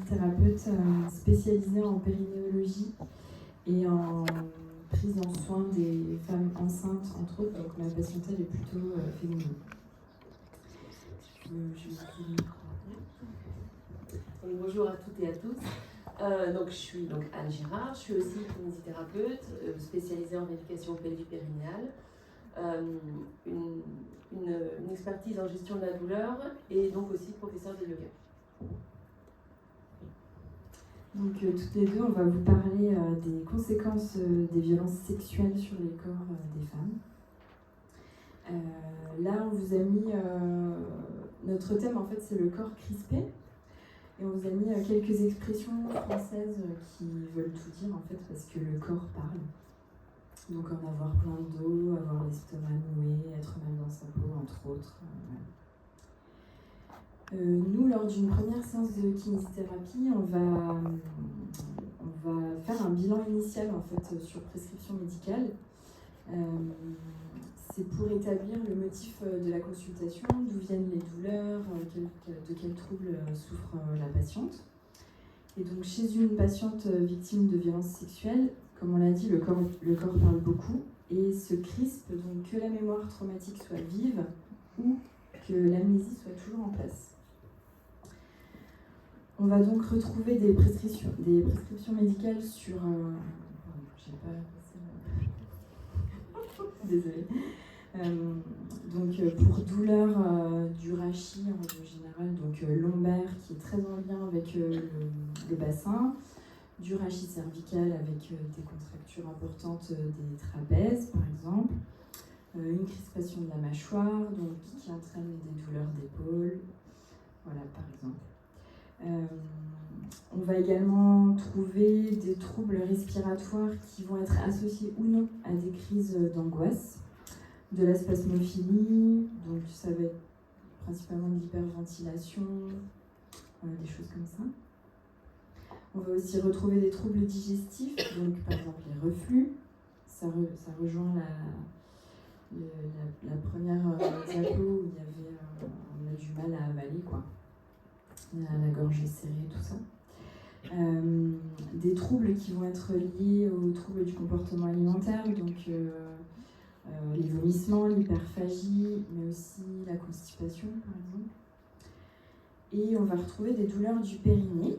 kinésithérapeute spécialisée en périnéologie et en prise en soin des femmes enceintes, entre autres. Donc ma patientèle est plutôt féminine. Bonjour à toutes et à tous. Je suis Anne Girard, je suis aussi kinésithérapeute spécialisée en rééducation pelvipérinéale, une expertise en gestion de la douleur et donc aussi professeure de yoga. Donc toutes les deux, on va vous parler des conséquences des violences sexuelles sur les corps des femmes. Là, on vous a mis notre thème, en fait, c'est le corps crispé. Et on vous a mis quelques expressions françaises qui veulent tout dire, en fait, parce que le corps parle. Donc en avoir plein de dos, avoir l'estomac noué, être mal dans sa peau, entre autres. Nous, lors d'une première séance de kinésithérapie, on va faire un bilan initial, en fait, sur prescription médicale. C'est pour établir le motif de la consultation, d'où viennent les douleurs, de quels troubles souffre la patiente. Et donc chez une patiente victime de violences sexuelles, comme on l'a dit, le corps parle beaucoup et se crispe, donc que la mémoire traumatique soit vive ou que l'amnésie soit toujours en place. On va donc retrouver des prescriptions médicales sur... Désolée. Pour douleur du rachis en règle générale, donc lombaire qui est très en lien avec le bassin, du rachis cervical avec des contractures importantes des trapèzes par exemple, une crispation de la mâchoire donc qui entraîne des douleurs d'épaule, voilà par exemple. On va également trouver des troubles respiratoires qui vont être associés ou non à des crises d'angoisse, de la spasmophilie, donc ça va être principalement de l'hyperventilation, des choses comme ça. On va aussi retrouver des troubles digestifs, donc par exemple les reflux, ça rejoint la première diapo où il y avait, on a du mal à avaler, quoi. La gorge serrée, tout ça. Des troubles qui vont être liés aux troubles du comportement alimentaire, donc les vomissements, l'hyperphagie, mais aussi la constipation, par exemple. Et on va retrouver des douleurs du périnée,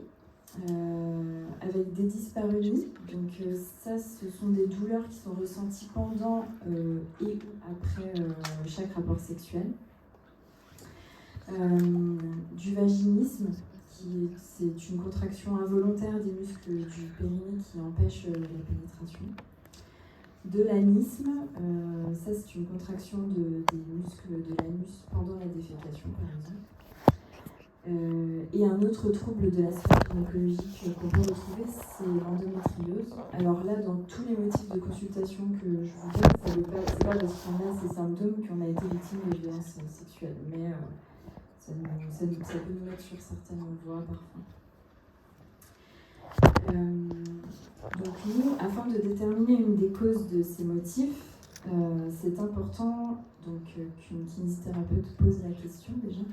avec des dyspareunies. Donc ça, ce sont des douleurs qui sont ressenties pendant et après chaque rapport sexuel. Du vaginisme, c'est une contraction involontaire des muscles du périnée qui empêche la pénétration. De l'anisme, ça c'est une contraction des muscles de l'anus pendant la défécation par exemple. Et un autre trouble de la sphère gynécologique qu'on peut retrouver, c'est l'endométriose. Alors là, dans tous les motifs de consultation que je vous donne, c'est pas parce qu'on a ces symptômes qu'on a été victime de violences sexuelles, mais ça peut nous mettre sur certaines voies parfois. Donc nous, afin de déterminer une des causes de ces motifs, c'est important qu'une kinésithérapeute pose la question déjà.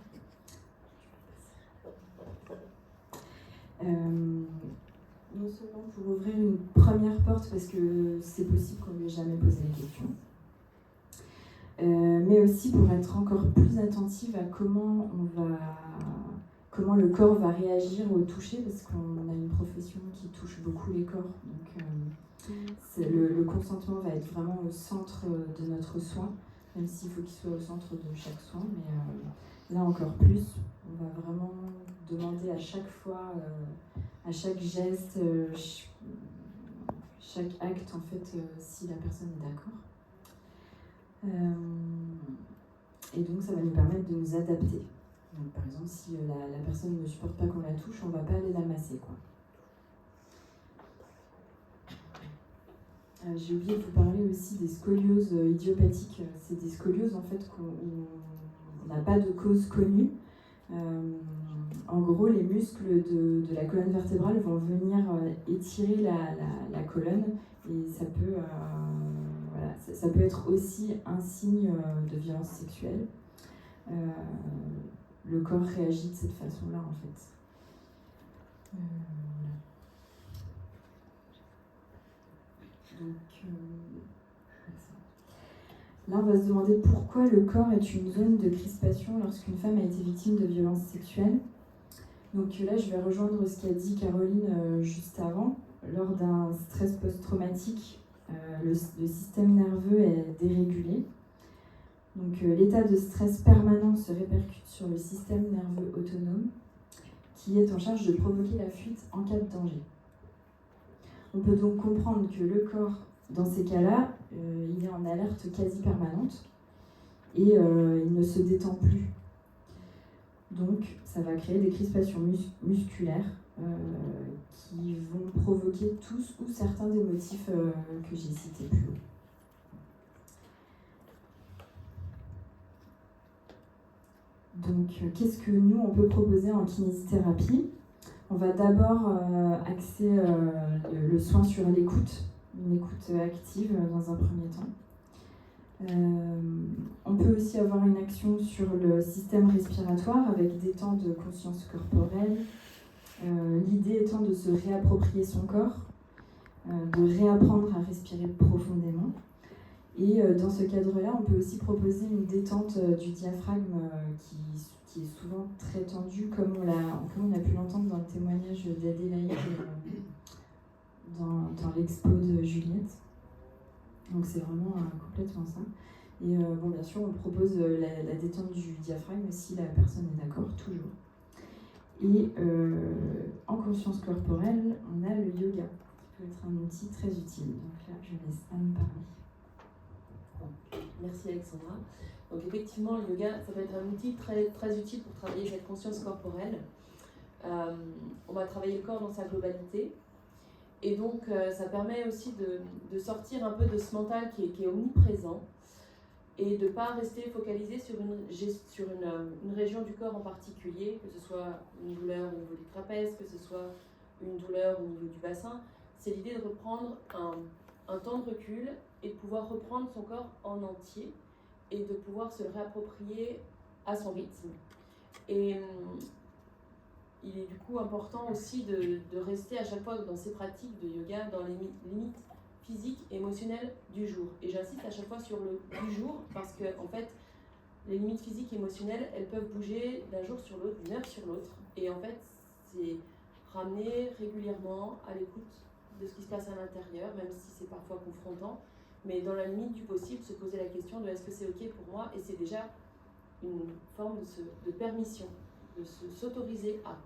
Non seulement pour ouvrir une première porte parce que c'est possible qu'on ne lui ait jamais posé la question, mais aussi pour être encore plus attentive à comment le corps va réagir au toucher, parce qu'on a une profession qui touche beaucoup les corps, donc le consentement va être vraiment au centre de notre soin, même s'il faut qu'il soit au centre de chaque soin, mais là encore plus, on va vraiment demander à chaque fois, à chaque geste, chaque acte en fait, si la personne est d'accord. Et donc ça va nous permettre de nous adapter. Donc, par exemple, si la personne ne supporte pas qu'on la touche, on ne va pas aller la masser, quoi. J'ai oublié de vous parler aussi des scolioses idiopathiques. C'est des scolioses en fait où on n'a pas de cause connue. En gros, les muscles de la colonne vertébrale vont venir étirer la colonne et ça peut être aussi un signe de violence sexuelle. Le corps réagit de cette façon-là, en fait. Là, on va se demander pourquoi le corps est une zone de crispation lorsqu'une femme a été victime de violences sexuelles. Donc là, je vais rejoindre ce qu'a dit Caroline juste avant. Lors d'un stress post-traumatique, le système nerveux est dérégulé. Donc l'état de stress permanent se répercute sur le système nerveux autonome, qui est en charge de provoquer la fuite en cas de danger. On peut donc comprendre que le corps, dans ces cas-là, il est en alerte quasi permanente et il ne se détend plus. Donc ça va créer des crispations musculaires qui vont provoquer tous ou certains des motifs que j'ai cités plus haut. Donc qu'est-ce que nous on peut proposer en kinésithérapie ? On va d'abord axer le soin sur l'écoute, une écoute active dans un premier temps. On peut aussi avoir une action sur le système respiratoire avec des temps de conscience corporelle. L'idée étant de se réapproprier son corps, de réapprendre à respirer profondément. Et dans ce cadre-là, on peut aussi proposer une détente du diaphragme qui est souvent très tendu, comme on a pu l'entendre dans le témoignage d'Adélaïde dans l'expo de Juliette. Donc c'est vraiment complètement ça. Et bien sûr, on propose la détente du diaphragme si la personne est d'accord, toujours. Et en conscience corporelle, on a le yoga, qui peut être un outil très utile. Donc là, je laisse Anne parler. Merci Alexandra. Donc effectivement, le yoga, ça peut être un outil très, très utile pour travailler cette conscience corporelle. On va travailler le corps dans sa globalité. Et donc, ça permet aussi de sortir un peu de ce mental qui est omniprésent et de ne pas rester focalisé sur une région du corps en particulier, que ce soit une douleur au niveau du trapèze, que ce soit une douleur au niveau du bassin. C'est l'idée de reprendre un temps de recul et de pouvoir reprendre son corps en entier et de pouvoir se le réapproprier à son rythme. Et il est du coup important aussi de rester à chaque fois dans ces pratiques de yoga dans les limites physiques et émotionnelles du jour. Et j'insiste à chaque fois sur le du jour parce que en fait, les limites physiques et émotionnelles, elles peuvent bouger d'un jour sur l'autre, d'une heure sur l'autre. Et en fait, c'est ramener régulièrement à l'écoute de ce qui se passe à l'intérieur, même si c'est parfois confrontant, mais dans la limite du possible, se poser la question de est-ce que c'est ok pour moi, et c'est déjà une forme de permission, de s'autoriser à.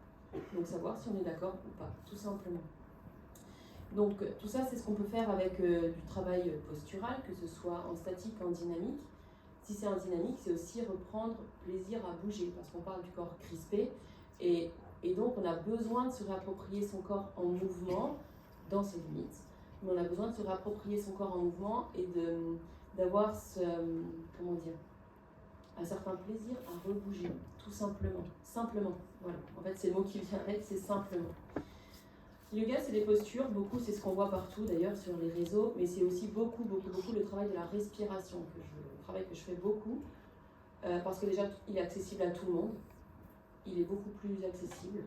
Donc savoir si on est d'accord ou pas, tout simplement. Donc tout ça, c'est ce qu'on peut faire avec du travail postural, que ce soit en statique, en dynamique. Si c'est en dynamique, c'est aussi reprendre plaisir à bouger, parce qu'on parle du corps crispé, et donc on a besoin de se réapproprier son corps en mouvement, dans ses limites, mais on a besoin de se réapproprier son corps en mouvement et d'avoir un certain plaisir à rebouger, tout simplement. Simplement, voilà. En fait, c'est le mot qui vient avec, c'est simplement. Le yoga, c'est des postures, beaucoup, c'est ce qu'on voit partout d'ailleurs sur les réseaux, mais c'est aussi beaucoup le travail de la respiration, le travail que je fais beaucoup, parce que déjà, il est accessible à tout le monde. Il est beaucoup plus accessible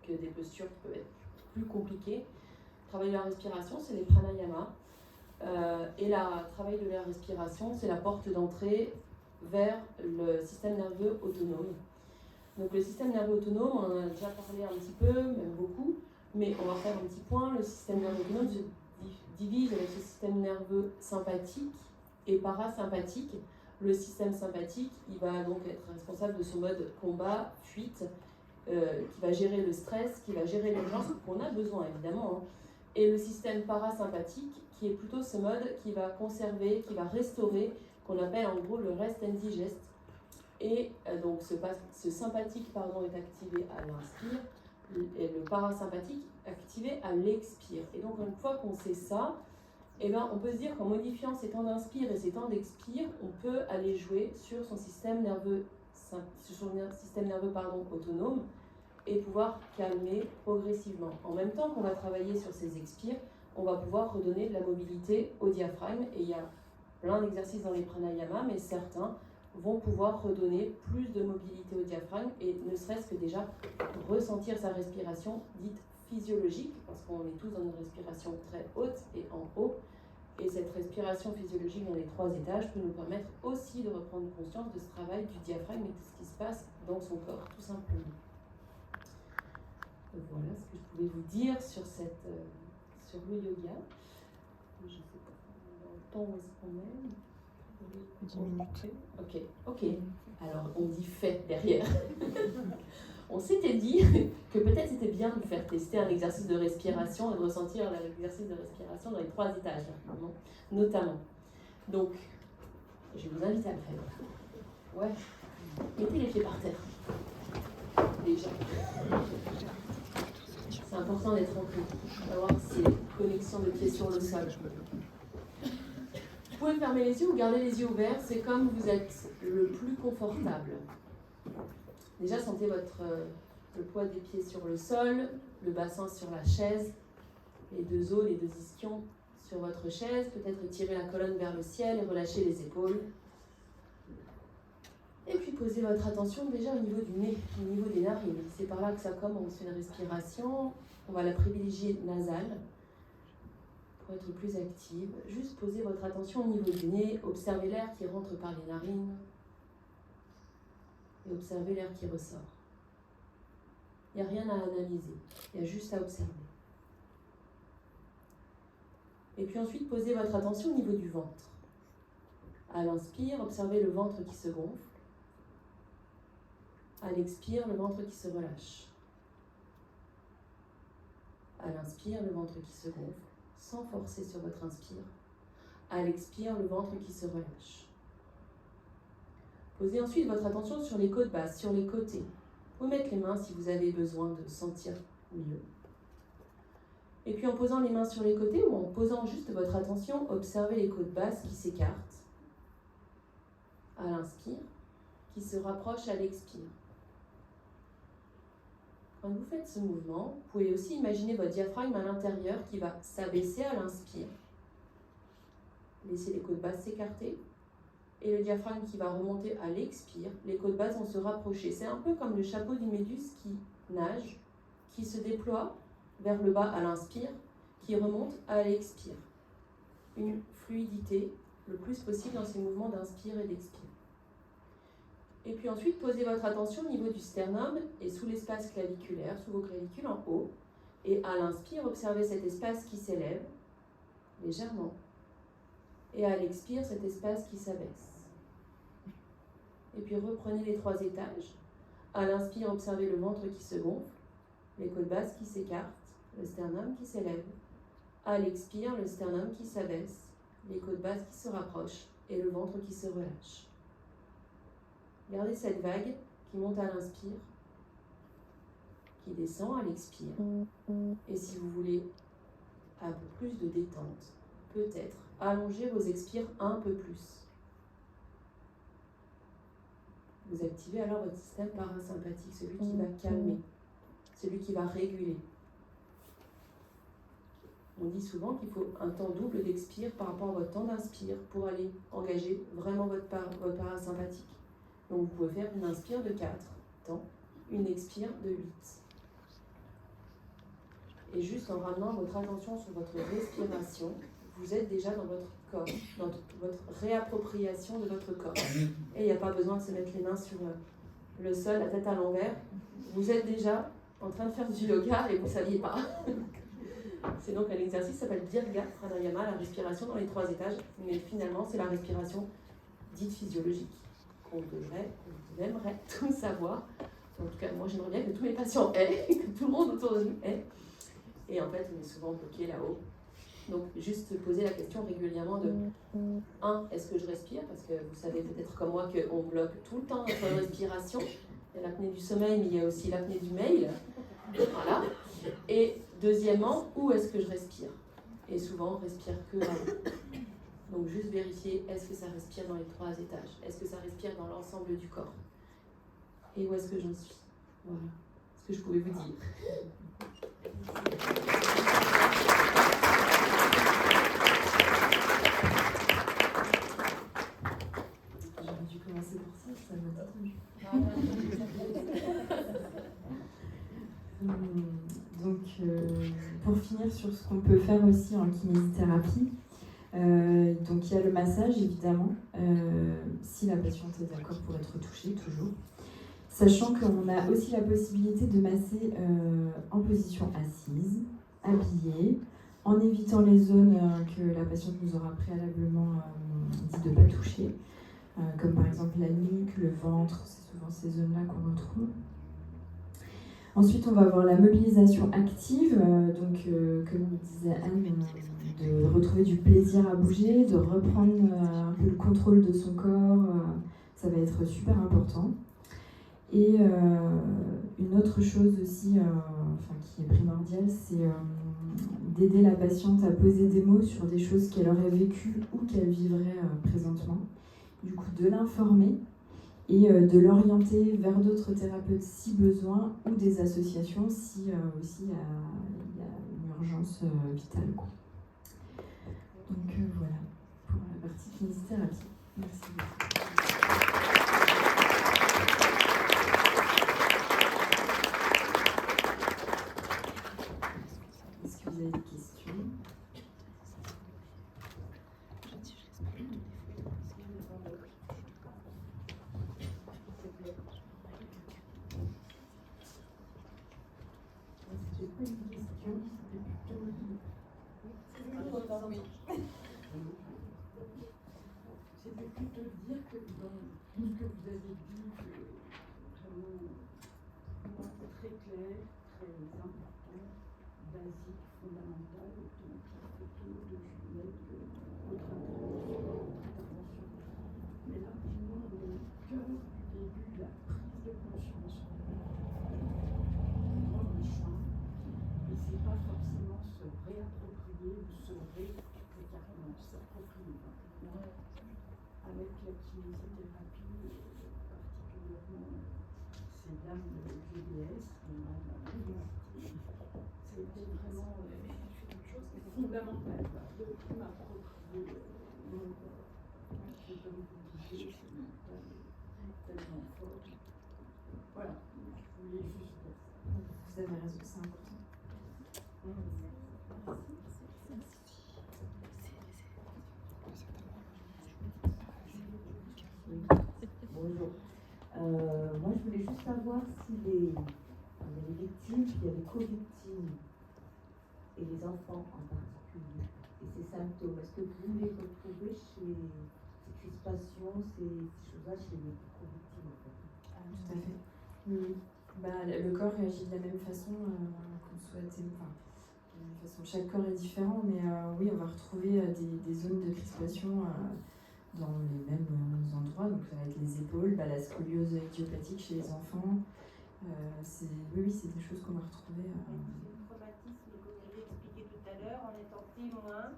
que des postures qui peuvent être plus compliquées. Le travail de la respiration, c'est les pranayamas. Et le travail de la respiration, c'est la porte d'entrée vers le système nerveux autonome. Donc le système nerveux autonome, on en a déjà parlé un petit peu, même beaucoup, mais on va faire un petit point. Le système nerveux autonome se divise avec le système nerveux sympathique et parasympathique. Le système sympathique, il va donc être responsable de son mode combat, fuite, qui va gérer le stress, qui va gérer l'urgence qu'on a besoin évidemment, hein. Et le système parasympathique, qui est plutôt ce mode qui va conserver, qui va restaurer, qu'on appelle en gros le rest and digest. Et donc ce sympathique est activé à l'inspire, et le parasympathique activé à l'expire. Et donc une fois qu'on sait ça, on peut se dire qu'en modifiant ces temps d'inspire et ces temps d'expire, on peut aller jouer sur son système nerveux, autonome, et pouvoir calmer progressivement. En même temps qu'on va travailler sur ces expires, on va pouvoir redonner de la mobilité au diaphragme, et il y a plein d'exercices dans les pranayamas, mais certains vont pouvoir redonner plus de mobilité au diaphragme, et ne serait-ce que déjà ressentir sa respiration dite physiologique, parce qu'on est tous dans une respiration très haute et en haut. Et cette respiration physiologique dans les 3 étages peut nous permettre aussi de reprendre conscience de ce travail du diaphragme et de ce qui se passe dans son corps, tout simplement. Donc voilà ce que je pouvais vous dire sur, sur le yoga. Je sais pas, dans le temps où est-ce qu'on est 10 minutes. Ok. Alors on dit fait derrière. On s'était dit que peut-être c'était bien de faire tester un exercice de respiration et de ressentir l'exercice de respiration dans les 3 étages, notamment. Donc, je vous invite à le faire. Ouais. Mettez les pieds par terre. Déjà. C'est important d'être ancré, d'avoir ces connexions de pieds sur le sol. Vous pouvez fermer les yeux ou garder les yeux ouverts, c'est comme vous êtes le plus confortable. Déjà, sentez le poids des pieds sur le sol, le bassin sur la chaise, les 2 os, les 2 ischions sur votre chaise. Peut-être étirer la colonne vers le ciel et relâcher les épaules. Et puis posez votre attention déjà au niveau du nez, au niveau des narines. C'est par là que ça commence une respiration. On va la privilégier nasale pour être plus active. Juste posez votre attention au niveau du nez. Observez l'air qui rentre par les narines. Et observez l'air qui ressort. Il n'y a rien à analyser, il y a juste à observer. Et puis ensuite, posez votre attention au niveau du ventre. À l'inspire, observez le ventre qui se gonfle. À l'expire, le ventre qui se relâche. À l'inspire, le ventre qui se gonfle, sans forcer sur votre inspire. À l'expire, le ventre qui se relâche. Posez ensuite votre attention sur les côtes basses, sur les côtés. Vous pouvez mettre les mains si vous avez besoin de sentir mieux. Et puis en posant les mains sur les côtés ou en posant juste votre attention, observez les côtes basses qui s'écartent. À l'inspire, qui se rapprochent à l'expire. Quand vous faites ce mouvement, vous pouvez aussi imaginer votre diaphragme à l'intérieur qui va s'abaisser à l'inspire. Laissez les côtes basses s'écarter. Et le diaphragme qui va remonter à l'expire, les côtes basses vont se rapprocher. C'est un peu comme le chapeau d'une méduse qui nage, qui se déploie vers le bas à l'inspire, qui remonte à l'expire. Une fluidité le plus possible dans ces mouvements d'inspire et d'expire. Et puis ensuite, posez votre attention au niveau du sternum et sous l'espace claviculaire, sous vos clavicules en haut. Et à l'inspire, observez cet espace qui s'élève légèrement. Et à l'expire, cet espace qui s'abaisse. Et puis reprenez les 3 étages. À l'inspire, observez le ventre qui se gonfle, les côtes basses qui s'écartent, le sternum qui s'élève. À l'expire, le sternum qui s'abaisse, les côtes basses qui se rapprochent et le ventre qui se relâche. Gardez cette vague qui monte à l'inspire, qui descend à l'expire. Et si vous voulez un peu plus de détente, peut-être allongez vos expires un peu plus. Vous activez alors votre système parasympathique, celui qui va calmer, celui qui va réguler. On dit souvent qu'il faut un temps double d'expire par rapport à votre temps d'inspire pour aller engager vraiment votre parasympathique. Donc vous pouvez faire une inspire de 4 temps, une expire de 8. Et juste en ramenant votre attention sur votre respiration, vous êtes déjà dans votre corps, dans votre réappropriation de votre corps. Et il n'y a pas besoin de se mettre les mains sur le sol, la tête à l'envers. Vous êtes déjà en train de faire du yoga et vous ne saviez pas. C'est donc un exercice qui s'appelle Dirga Pranayama, la respiration dans les 3 étages. Mais finalement, c'est la respiration dite physiologique qu'on aimerait tous savoir. En tout cas, moi, j'aimerais bien que tous mes patients aient, que tout le monde autour de nous ait. Et en fait, on est souvent bloqué là-haut. Donc, juste se poser la question régulièrement de 1, est-ce que je respire? Parce que vous savez peut-être comme moi qu'on bloque tout le temps notre respiration. Il y a l'apnée du sommeil, mais il y a aussi l'apnée du mail. Voilà. Et deuxièmement, où est-ce que je respire? Et souvent, on respire que là-haut. Donc, juste vérifier, est-ce que ça respire dans les 3 étages? Est-ce que ça respire dans l'ensemble du corps? Et où est-ce que j'en suis? Voilà ce que je pouvais vous dire. J'aurais dû commencer pour ça m'a étrange. Donc, pour finir sur ce qu'on peut faire aussi en kinésithérapie, donc il y a le massage évidemment, si la patiente est d'accord pour être touchée, toujours. Sachant qu'on a aussi la possibilité de masser en position assise, habillée, en évitant les zones que la patiente nous aura préalablement dit de ne pas toucher, comme par exemple la nuque, le ventre, c'est souvent ces zones-là qu'on retrouve. Ensuite, on va avoir la mobilisation active, comme disait Anne, de retrouver du plaisir à bouger, de reprendre un peu le contrôle de son corps, ça va être super important. Et une autre chose aussi qui est primordiale, c'est d'aider la patiente à poser des mots sur des choses qu'elle aurait vécues ou qu'elle vivrait présentement. Du coup, de l'informer et de l'orienter vers d'autres thérapeutes si besoin ou des associations si aussi il y a une urgence vitale. Donc voilà pour la partie kinésithérapie. Merci beaucoup. Est-ce que vous avez des questions ? C'était plutôt dire que dans tout ce que vous avez dit, vraiment très clair, très important, basique, fondamental, donc plutôt de Juliette que votre intervention. Mais là, vraiment, on est au cœur du début de la prise de conscience. Prendre le champ, et c'est pas forcément se réapproprier ou se carrément s'approprier. Avec la kinésithérapie, particulièrement ces dames de GBS, c'était vraiment fondamental de m'approprier mon corps. C'est comme vous disiez, c'est mental, tellement fort. Voilà, je voulais juste dire ça. Vous avez raison, c'est important. Bonjour. Moi, je voulais juste savoir si il y a les victimes, il y a les co-victimes, et les enfants en particulier, et ces symptômes. Est-ce que vous les retrouvez chez ces crispations, ces choses-là, chez les co-victimes en fait? Tout à fait. Oui. Le corps réagit de la même façon qu'on souhaitait. De la même façon, chaque corps est différent, mais oui, on va retrouver des zones de crispation dans les mêmes endroits. Donc ça va être les épaules, la scoliose idiopathique chez les enfants. Oui, c'est des choses qu'on va retrouver. Le traumatisme, comme je l'ai expliqué tout à l'heure, en étant témoin,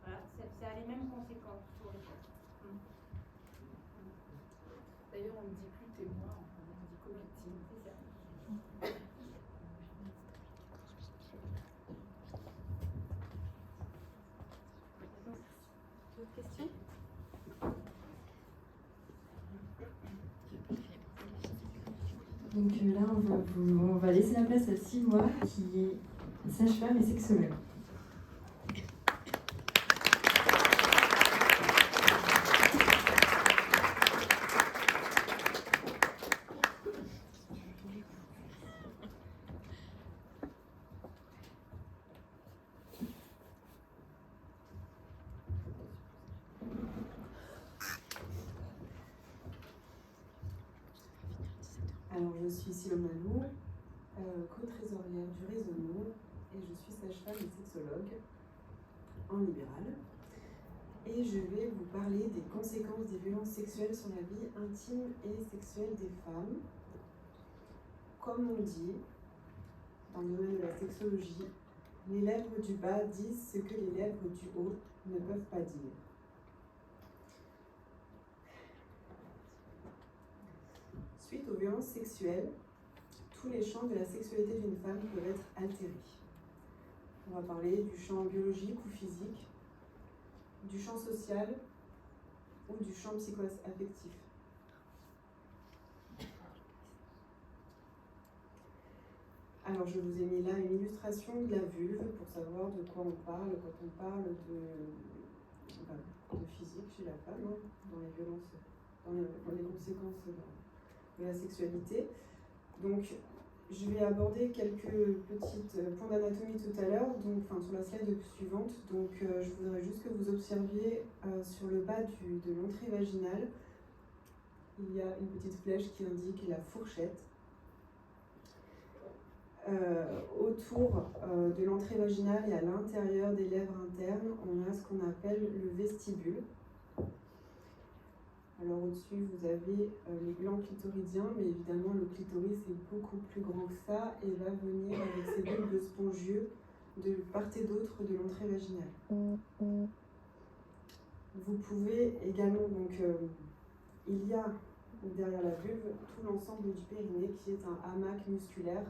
voilà, ça a les mêmes conséquences sur le corps. D'ailleurs, on ne dit plus témoin, on dit co-victime. C'est ça. D'autres questions ? Donc là, on va laisser la place à Sylvoie, qui est sage-femme et sexologue. Alors, je suis Siloma Lourd, co-trésorière du réseau Nour, et je suis sage-femme et sexologue en libéral. Et je vais vous parler des conséquences des violences sexuelles sur la vie intime et sexuelle des femmes. Comme on dit, dans le domaine de la sexologie, les lèvres du bas disent ce que les lèvres du haut ne peuvent pas dire. Suite aux violences sexuelles, tous les champs de la sexualité d'une femme peuvent être altérés. On va parler du champ biologique ou physique, du champ social ou du champ psycho-affectif. Alors, je vous ai mis là une illustration de la vulve pour savoir de quoi on parle quand on parle de physique chez la femme, hein, dans les violences, dans les conséquences de la sexualité. Donc, je vais aborder quelques petits points d'anatomie tout à l'heure, sur la slide suivante. Donc, je voudrais juste que vous observiez sur le bas de l'entrée vaginale, il y a une petite flèche qui indique la fourchette. Autour de l'entrée vaginale et à l'intérieur des lèvres internes, on a ce qu'on appelle le vestibule. Alors au-dessus, vous avez les glands clitoridiens, mais évidemment le clitoris est beaucoup plus grand que ça et va venir avec ses bulbes spongieux de part et d'autre de l'entrée vaginale. Vous pouvez également, il y a derrière la vulve tout l'ensemble du périnée qui est un hamac musculaire.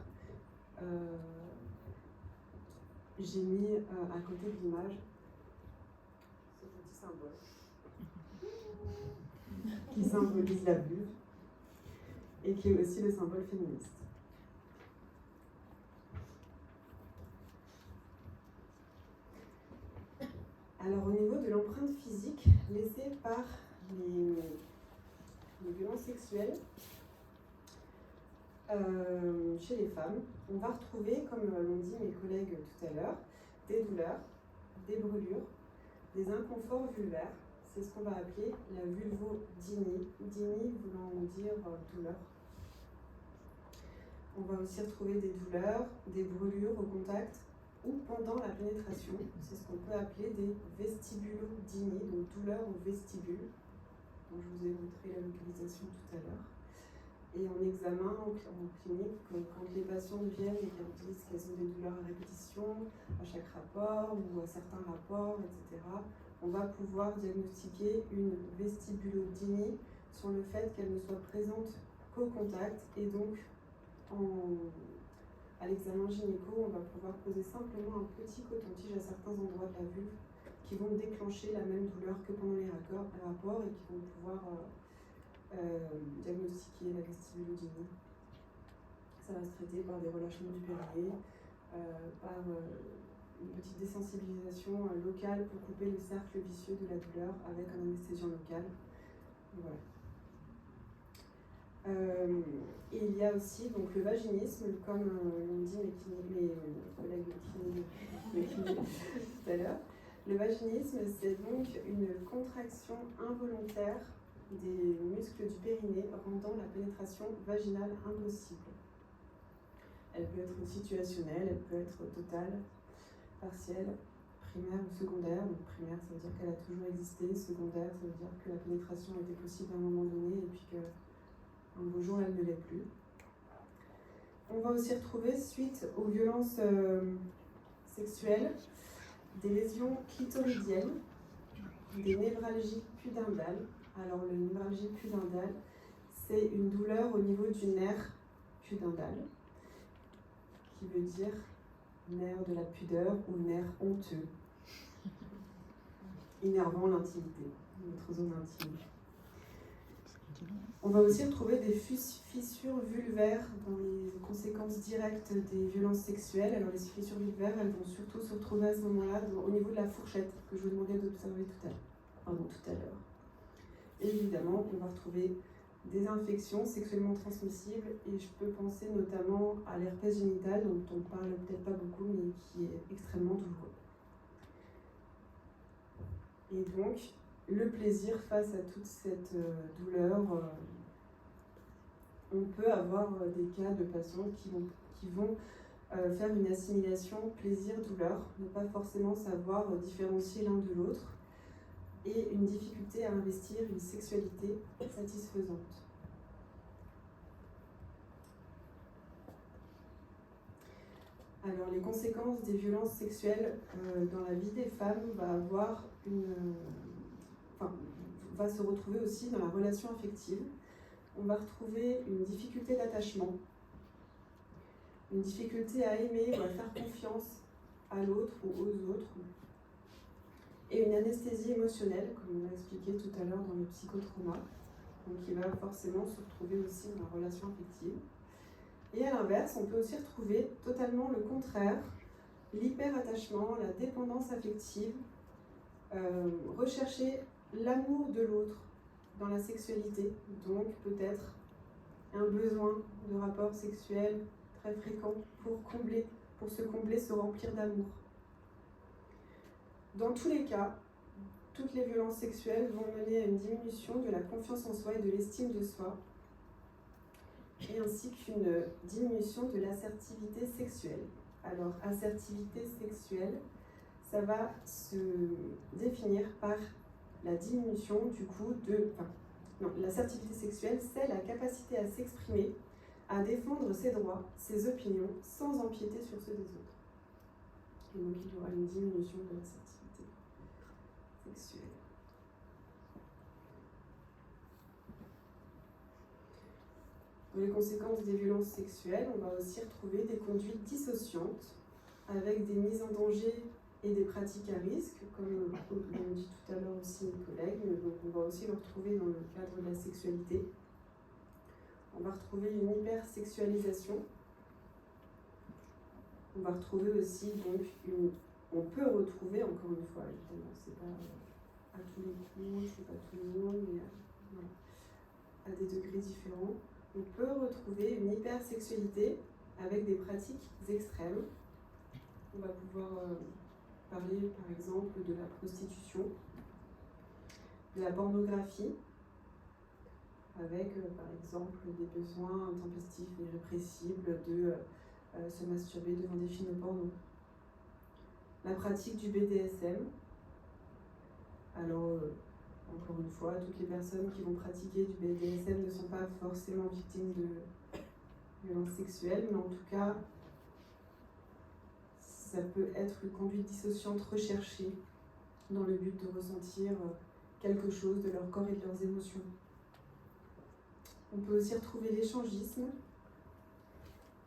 J'ai mis à côté de l'image ce petit symbole qui symbolise la vulve et qui est aussi le symbole féministe. Alors au niveau de l'empreinte physique laissée par les violences sexuelles, chez les femmes, on va retrouver, comme l'ont dit mes collègues tout à l'heure, des douleurs, des brûlures, des inconforts vulvaires. C'est ce qu'on va appeler la vulvodynie. Dynie voulant dire douleur. On va aussi retrouver des douleurs, des brûlures au contact ou pendant la pénétration. C'est ce qu'on peut appeler des vestibulodynies, donc douleurs au vestibule. Donc, je vous ai montré la localisation tout à l'heure. Et en examen, en clinique, quand les patients viennent et qu'elles disent qu'elles ont des douleurs à répétition, à chaque rapport ou à certains rapports, etc., on va pouvoir diagnostiquer une vestibulodynie sur le fait qu'elle ne soit présente qu'au contact. Et donc, à l'examen gynéco, on va pouvoir poser simplement un petit coton-tige à certains endroits de la vulve qui vont déclencher la même douleur que pendant les rapports et qui vont pouvoir diagnostiquer la vestibulodynie. Ça va se traiter par des relâchements du périnée, par une petite désensibilisation locale pour couper le cercle vicieux de la douleur avec un anesthésiant local. Voilà. Et il y a aussi donc, le vaginisme, comme l'ont dit mes collègues kinés tout à l'heure. Le vaginisme, c'est donc une contraction involontaire des muscles du périnée rendant la pénétration vaginale impossible. Elle peut être situationnelle, elle peut être totale, partielle, primaire ou secondaire. Donc primaire, ça veut dire qu'elle a toujours existé. Secondaire, ça veut dire que la pénétration a été possible à un moment donné et puis qu'un beau jour, elle ne l'est plus. On va aussi retrouver, suite aux violences sexuelles, des lésions clitoridiennes, des névralgies pudendales. Alors, le névralgie pudendale, c'est une douleur au niveau du nerf pudendal, qui veut dire nerf de la pudeur ou nerf honteux, innervant l'intimité, notre zone intime. On va aussi retrouver des fissures vulvaires dans les conséquences directes des violences sexuelles. Alors les fissures vulvaires, elles vont surtout se retrouver à ce moment-là au niveau de la fourchette que je vous demandais d'observer tout à l'heure. Et évidemment, on va retrouver des infections sexuellement transmissibles et je peux penser notamment à l'herpès génital dont on parle peut-être pas beaucoup mais qui est extrêmement douloureux. Et donc, le plaisir face à toute cette douleur, on peut avoir des cas de patients qui vont faire une assimilation plaisir-douleur, ne pas forcément savoir différencier l'un de l'autre, et une difficulté à investir une sexualité satisfaisante. Alors, les conséquences des violences sexuelles dans la vie des femmes va se retrouver aussi dans la relation affective. On va retrouver une difficulté d'attachement, une difficulté à aimer ou à faire confiance à l'autre ou aux autres, et une anesthésie émotionnelle, comme on l'a expliqué tout à l'heure dans le psychotrauma, donc qui va forcément se retrouver aussi dans la relation affective. Et à l'inverse, on peut aussi retrouver totalement le contraire, l'hyperattachement, la dépendance affective, rechercher l'amour de l'autre dans la sexualité, donc peut-être un besoin de rapport sexuel très fréquent pour se combler, se remplir d'amour. Dans tous les cas, toutes les violences sexuelles vont mener à une diminution de la confiance en soi et de l'estime de soi, et ainsi qu'une diminution de l'assertivité sexuelle. Alors, assertivité sexuelle, ça va se définir par la diminution du coup l'assertivité sexuelle, c'est la capacité à s'exprimer, à défendre ses droits, ses opinions, sans empiéter sur ceux des autres. Et donc, il y aura une diminution de l'assertivité sexuelle. Dans les conséquences des violences sexuelles, on va aussi retrouver des conduites dissociantes avec des mises en danger et des pratiques à risque, comme l'ont dit tout à l'heure aussi mes collègues. Donc on va aussi le retrouver dans le cadre de la sexualité. On va retrouver une hypersexualisation. On va retrouver aussi on peut retrouver, encore une fois, évidemment, c'est pas à tous les coups, c'est pas tout le monde, mais voilà, à des degrés différents. On peut retrouver une hypersexualité avec des pratiques extrêmes. On va pouvoir parler par exemple de la prostitution, de la pornographie, avec par exemple des besoins intempestifs et irrépressibles de se masturber devant des films porno. La pratique du BDSM. Alors, encore une fois, toutes les personnes qui vont pratiquer du BDSM ne sont pas forcément victimes de violences sexuelles, mais en tout cas, ça peut être une conduite dissociante recherchée dans le but de ressentir quelque chose de leur corps et de leurs émotions. On peut aussi retrouver l'échangisme,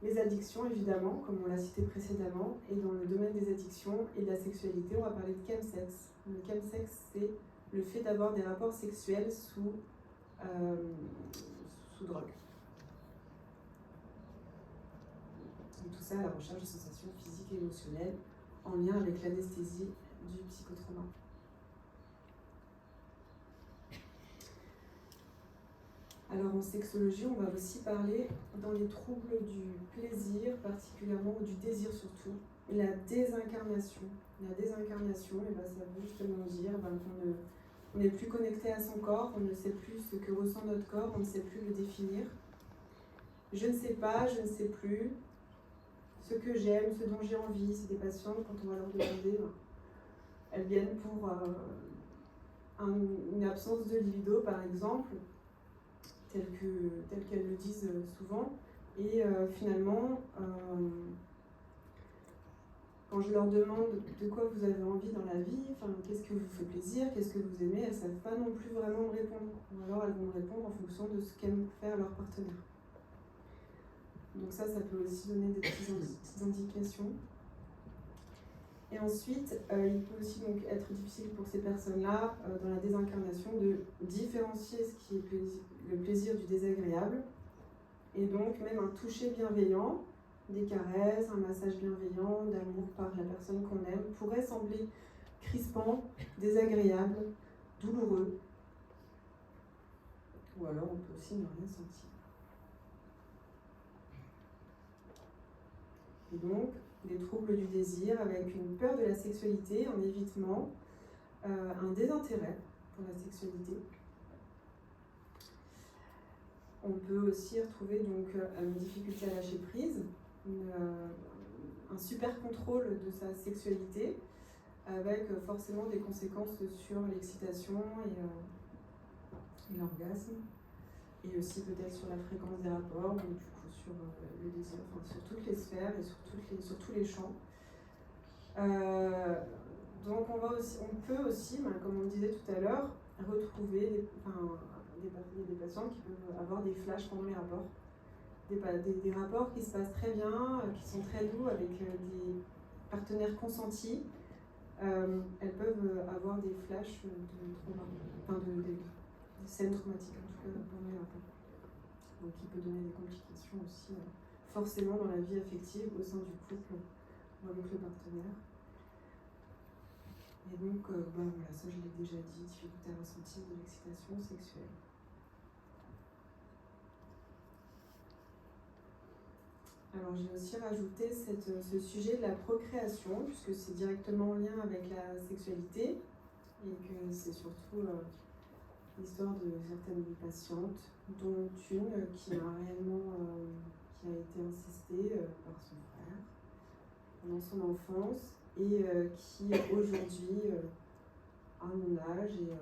les addictions évidemment, comme on l'a cité précédemment, et dans le domaine des addictions et de la sexualité, on va parler de chemsex. Le chemsex, c'est le fait d'avoir des rapports sexuels sous drogue. Et tout ça à la recherche de sensations physiques et émotionnelles en lien avec l'anesthésie du psychotrauma. Alors en sexologie, on va aussi parler dans les troubles du plaisir, particulièrement, ou du désir surtout, la désincarnation. La désincarnation, et ben, ça veut justement dire qu'on n'est plus connecté à son corps, on ne sait plus ce que ressent notre corps, on ne sait plus le définir. Je ne sais pas, je ne sais plus ce que j'aime, ce dont j'ai envie. C'est des patientes, quand on va leur demander, elles viennent pour une absence de libido par exemple, telle qu'elles le disent souvent, et finalement, quand je leur demande de quoi vous avez envie dans la vie, qu'est-ce qui vous fait plaisir, qu'est-ce que vous aimez, elles ne savent pas non plus vraiment me répondre. Ou alors elles vont me répondre en fonction de ce qu'aiment faire leurs partenaires. Donc ça peut aussi donner des petites indications. Et ensuite, il peut aussi donc être difficile pour ces personnes-là, dans la désincarnation, de différencier ce qui est le plaisir du désagréable. Et donc même un toucher bienveillant, des caresses, un massage bienveillant, d'amour par la personne qu'on aime, pourrait sembler crispant, désagréable, douloureux. Ou alors on peut aussi ne rien sentir. Et donc, des troubles du désir avec une peur de la sexualité, un évitement, un désintérêt pour la sexualité. On peut aussi retrouver donc une difficulté à lâcher prise, un super contrôle de sa sexualité, avec forcément des conséquences sur l'excitation et l'orgasme, et aussi peut-être sur la fréquence des rapports, donc du coup sur le désir, sur toutes les sphères et sur tous les champs. Donc on peut aussi, comme on disait tout à l'heure, retrouver des patients qui peuvent avoir des flashs pendant les rapports. Des rapports qui se passent très bien, qui sont très doux avec des partenaires consentis. Elles peuvent avoir des flashs des scènes traumatiques en tout cas pendant les rapports. Donc qui peut donner des complications aussi forcément dans la vie affective au sein du couple ou avec le partenaire. Et donc, voilà, ça je l'ai déjà dit, difficulté à ressentir de l'excitation sexuelle. Alors j'ai aussi rajouté ce sujet de la procréation, puisque c'est directement en lien avec la sexualité, et que c'est surtout l'histoire de certaines patientes, dont une qui a été incestée par son frère pendant son enfance, et qui aujourd'hui a mon âge et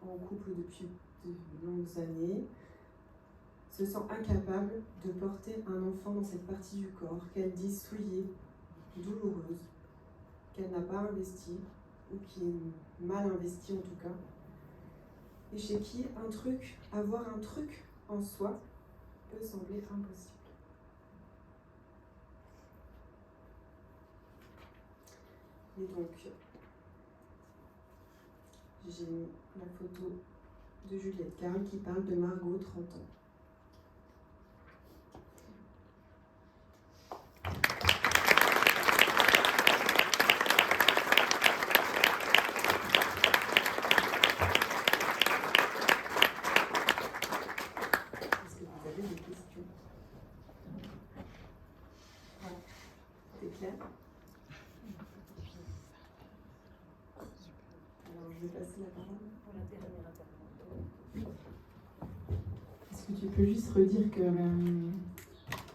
en couple depuis de longues années, se sent incapable de porter un enfant dans cette partie du corps qu'elle dit souillée, douloureuse, qu'elle n'a pas investie, ou qui est mal investie en tout cas, et chez qui avoir un truc en soi peut sembler impossible. Et donc, j'ai mis la photo de Juliette Carle qui parle de Margot, 30 ans. Est-ce que vous avez des questions? C'est clair? Alors, je vais passer la parole Pour la dernière intervention. Est-ce que tu peux juste redire que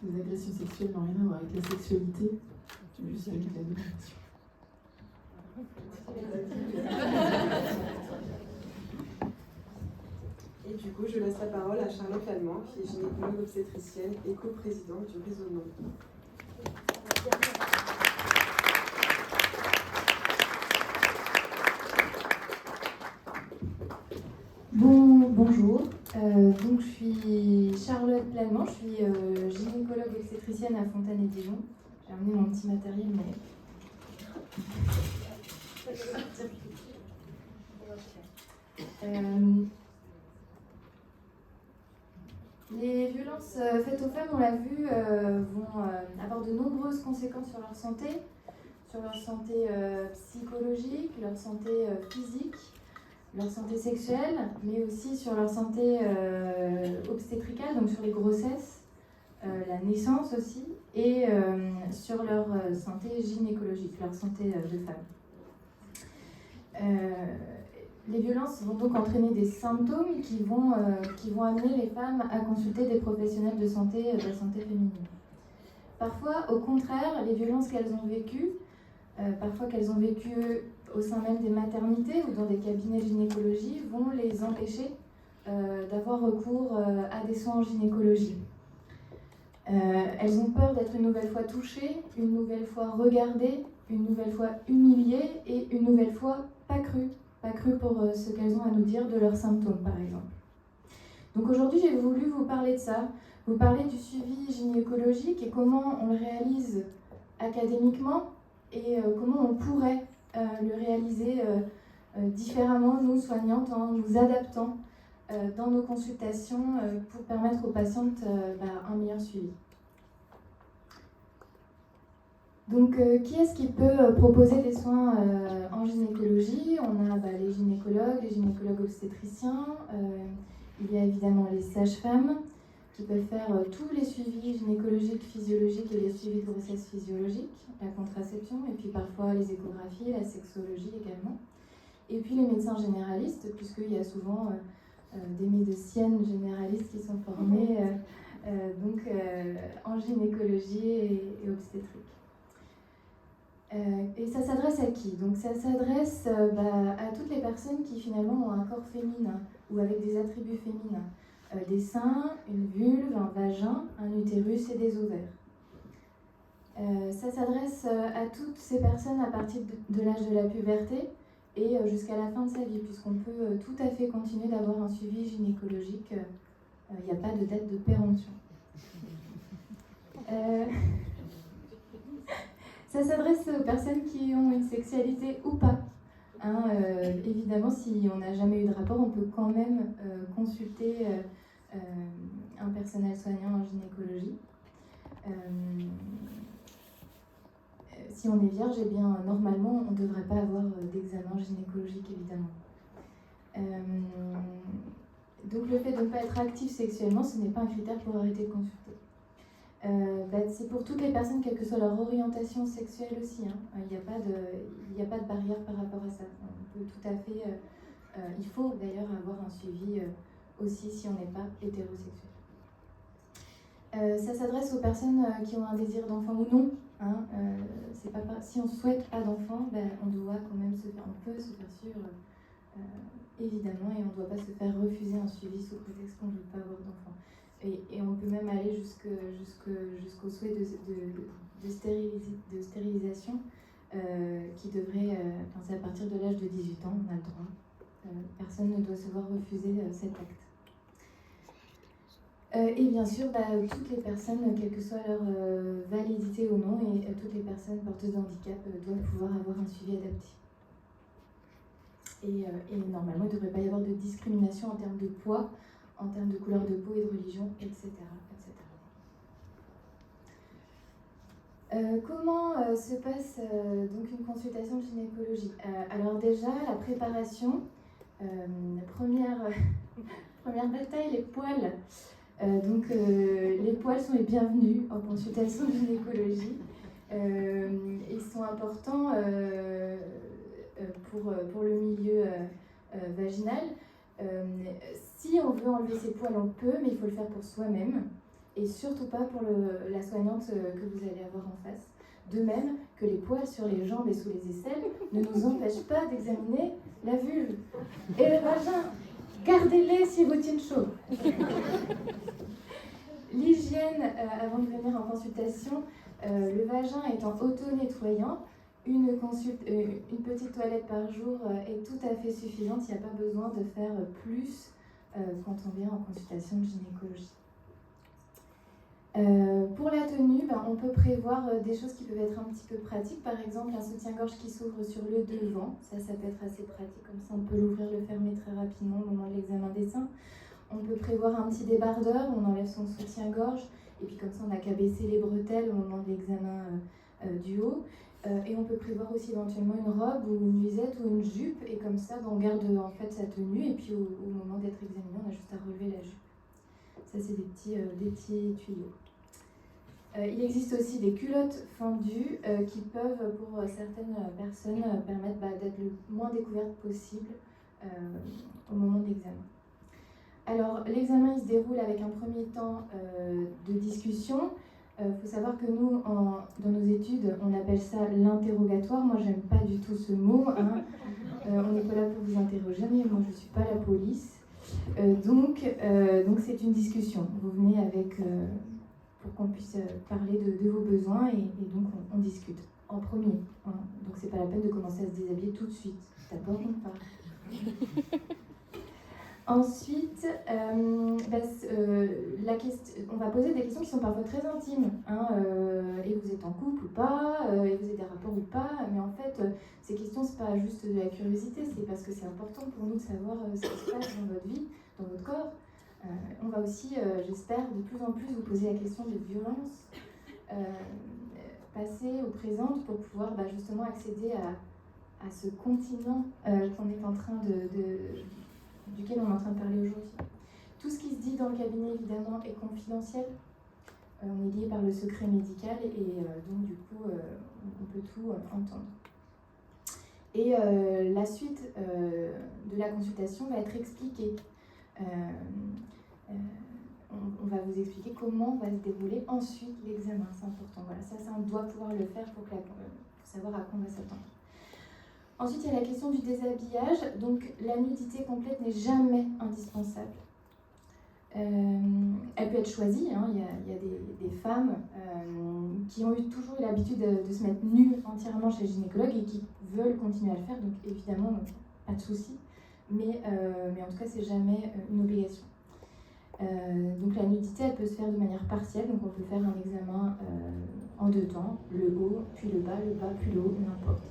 les agressions sexuelles n'ont rien à voir avec la sexualité, juste avec la domination? Et du coup, je laisse la parole à Charlotte Lallemand, qui est gynécologue obstétricienne et coprésidente du réseau NON. Bonjour, donc je suis Charlotte Lallemand, je suis gynécologue obstétricienne à Fontaine-et-Dijon. J'ai amené mon petit matériel, mais... Les violences faites aux femmes, on l'a vu, vont avoir de nombreuses conséquences sur leur santé psychologique, leur santé physique, leur santé sexuelle, mais aussi sur leur santé obstétricale, donc sur les grossesses, la naissance aussi, et sur leur santé gynécologique, leur santé de femme. Les violences vont donc entraîner des symptômes qui vont amener les femmes à consulter des professionnels de la santé féminine. Parfois, au contraire, les violences qu'elles ont vécues, au sein même des maternités ou dans des cabinets de gynécologie, vont les empêcher d'avoir recours à des soins en gynécologie. Elles ont peur d'être une nouvelle fois touchées, une nouvelle fois regardées, une nouvelle fois humiliées et une nouvelle fois pas crues pour ce qu'elles ont à nous dire de leurs symptômes, par exemple. Donc aujourd'hui, j'ai voulu vous parler de ça, vous parler du suivi gynécologique et comment on le réalise académiquement et comment on pourrait le réaliser différemment, nous soignantes, en nous adaptant dans nos consultations pour permettre aux patientes un meilleur suivi. Donc, qui est-ce qui peut proposer des soins en gynécologie? On a les gynécologues obstétriciens, il y a évidemment les sages-femmes qui peuvent faire tous les suivis gynécologiques, physiologiques et les suivis de grossesse physiologique, la contraception, et puis parfois les échographies, la sexologie également. Et puis les médecins généralistes, puisqu'il y a souvent des médeciennes généralistes qui sont formées en gynécologie et obstétrique. Et ça s'adresse à qui? Donc ça s'adresse à toutes les personnes qui finalement ont un corps féminin ou avec des attributs féminins. Des seins, une vulve, un vagin, un utérus et des ovaires. Ça s'adresse à toutes ces personnes à partir de l'âge de la puberté et jusqu'à la fin de sa vie, puisqu'on peut tout à fait continuer d'avoir un suivi gynécologique. Il n'y a pas de date de péremption. Ça s'adresse aux personnes qui ont une sexualité ou pas. Évidemment, si on n'a jamais eu de rapport, on peut quand même consulter un personnel soignant en gynécologie. Si on est vierge, eh bien, normalement, on ne devrait pas avoir d'examen gynécologique, évidemment. Donc le fait de ne pas être actif sexuellement, ce n'est pas un critère pour arrêter de consulter. C'est pour toutes les personnes, quelle que soit leur orientation sexuelle aussi. Il n'y a pas de barrière par rapport à ça. On peut tout à fait... il faut d'ailleurs avoir un suivi aussi si on n'est pas hétérosexuel. Ça s'adresse aux personnes qui ont un désir d'enfant ou non. C'est pas, si on ne souhaite pas d'enfant, on doit quand même on peut se faire suivre évidemment, et on ne doit pas se faire refuser un suivi sous prétexte qu'on ne veut pas avoir d'enfant. Et on peut même aller jusqu'au souhait de stérilisation qui devrait, c'est à partir de l'âge de 18 ans, on a le droit. Personne ne doit se voir refuser cet acte. Et bien sûr, toutes les personnes, quelle que soit leur validité ou non, et toutes les personnes porteuses de handicap doivent pouvoir avoir un suivi adapté. Et normalement, il ne devrait pas y avoir de discrimination en termes de poids, en termes de couleur de peau et de religion, etc. Comment se passe donc une consultation de gynécologie? Alors déjà, la préparation, première bataille, les poils. Les poils sont les bienvenus en consultation de gynécologie. Ils sont importants pour le milieu vaginal. Si on veut enlever ses poils, on peut, mais il faut le faire pour soi-même. Et surtout pas pour la soignante que vous allez avoir en face. De même que les poils sur les jambes et sous les aisselles ne nous empêchent pas d'examiner la vulve et le vagin. Gardez-les si vous tiennent chaud. L'hygiène avant de venir en consultation, le vagin étant auto-nettoyant, une petite toilette par jour est tout à fait suffisante. Il n'y a pas besoin de faire plus quand on vient en consultation de gynécologie. Pour la tenue, on peut prévoir des choses qui peuvent être un petit peu pratiques. Par exemple, un soutien-gorge qui s'ouvre sur le devant. Ça peut être assez pratique. Comme ça, on peut l'ouvrir, le fermer très rapidement au moment de l'examen des seins. On peut prévoir un petit débardeur. On enlève son soutien-gorge. Et puis comme ça, on n'a qu'à baisser les bretelles au moment de l'examen du haut. Et on peut prévoir aussi éventuellement une robe ou une nuisette ou une jupe. Et comme ça, on garde en fait sa tenue. Et puis au moment d'être examiné, on a juste à relever la jupe. Ça, c'est des petits tuyaux. Il existe aussi des culottes fendues qui peuvent, pour certaines personnes, permettre d'être le moins découverte possible au moment de l'examen. Alors, l'examen il se déroule avec un premier temps de discussion. Faut savoir que nous, dans nos études, on appelle ça l'interrogatoire. Moi, j'aime pas du tout ce mot. On n'est pas là pour vous interroger, mais moi, je suis pas la police. Donc, c'est une discussion. Vous venez avec... pour qu'on puisse parler de vos besoins et donc on discute en premier. Donc c'est pas la peine de commencer à se déshabiller tout de suite. D'abord on parle. Ensuite, on va poser des questions qui sont parfois très intimes. Et vous êtes en couple ou pas, et vous avez des rapports ou pas. Mais en fait, ces questions, c'est pas juste de la curiosité, c'est parce que c'est important pour nous de savoir ce qui se passe dans votre vie, dans votre corps. On va aussi, j'espère, de plus en plus vous poser la question des violences passées ou présentes pour pouvoir justement accéder à ce continent duquel on est en train de parler aujourd'hui. Tout ce qui se dit dans le cabinet, évidemment, est confidentiel. On est lié par le secret médical et donc, du coup, on peut tout entendre. Et la suite de la consultation va être expliquée. On va vous expliquer comment va se dérouler ensuite l'examen, c'est important. Voilà, ça on doit pouvoir le faire pour savoir à quoi on va s'attendre. Ensuite, il y a la question du déshabillage. Donc, la nudité complète n'est jamais indispensable. Elle peut être choisie. Il y a des femmes qui ont toujours eu l'habitude de se mettre nues entièrement chez le gynécologue et qui veulent continuer à le faire. Donc, évidemment, pas de souci. Mais en tout cas, c'est jamais une obligation. Donc la nudité, elle peut se faire de manière partielle. Donc on peut faire un examen en deux temps, le haut, puis le bas, puis le haut, n'importe.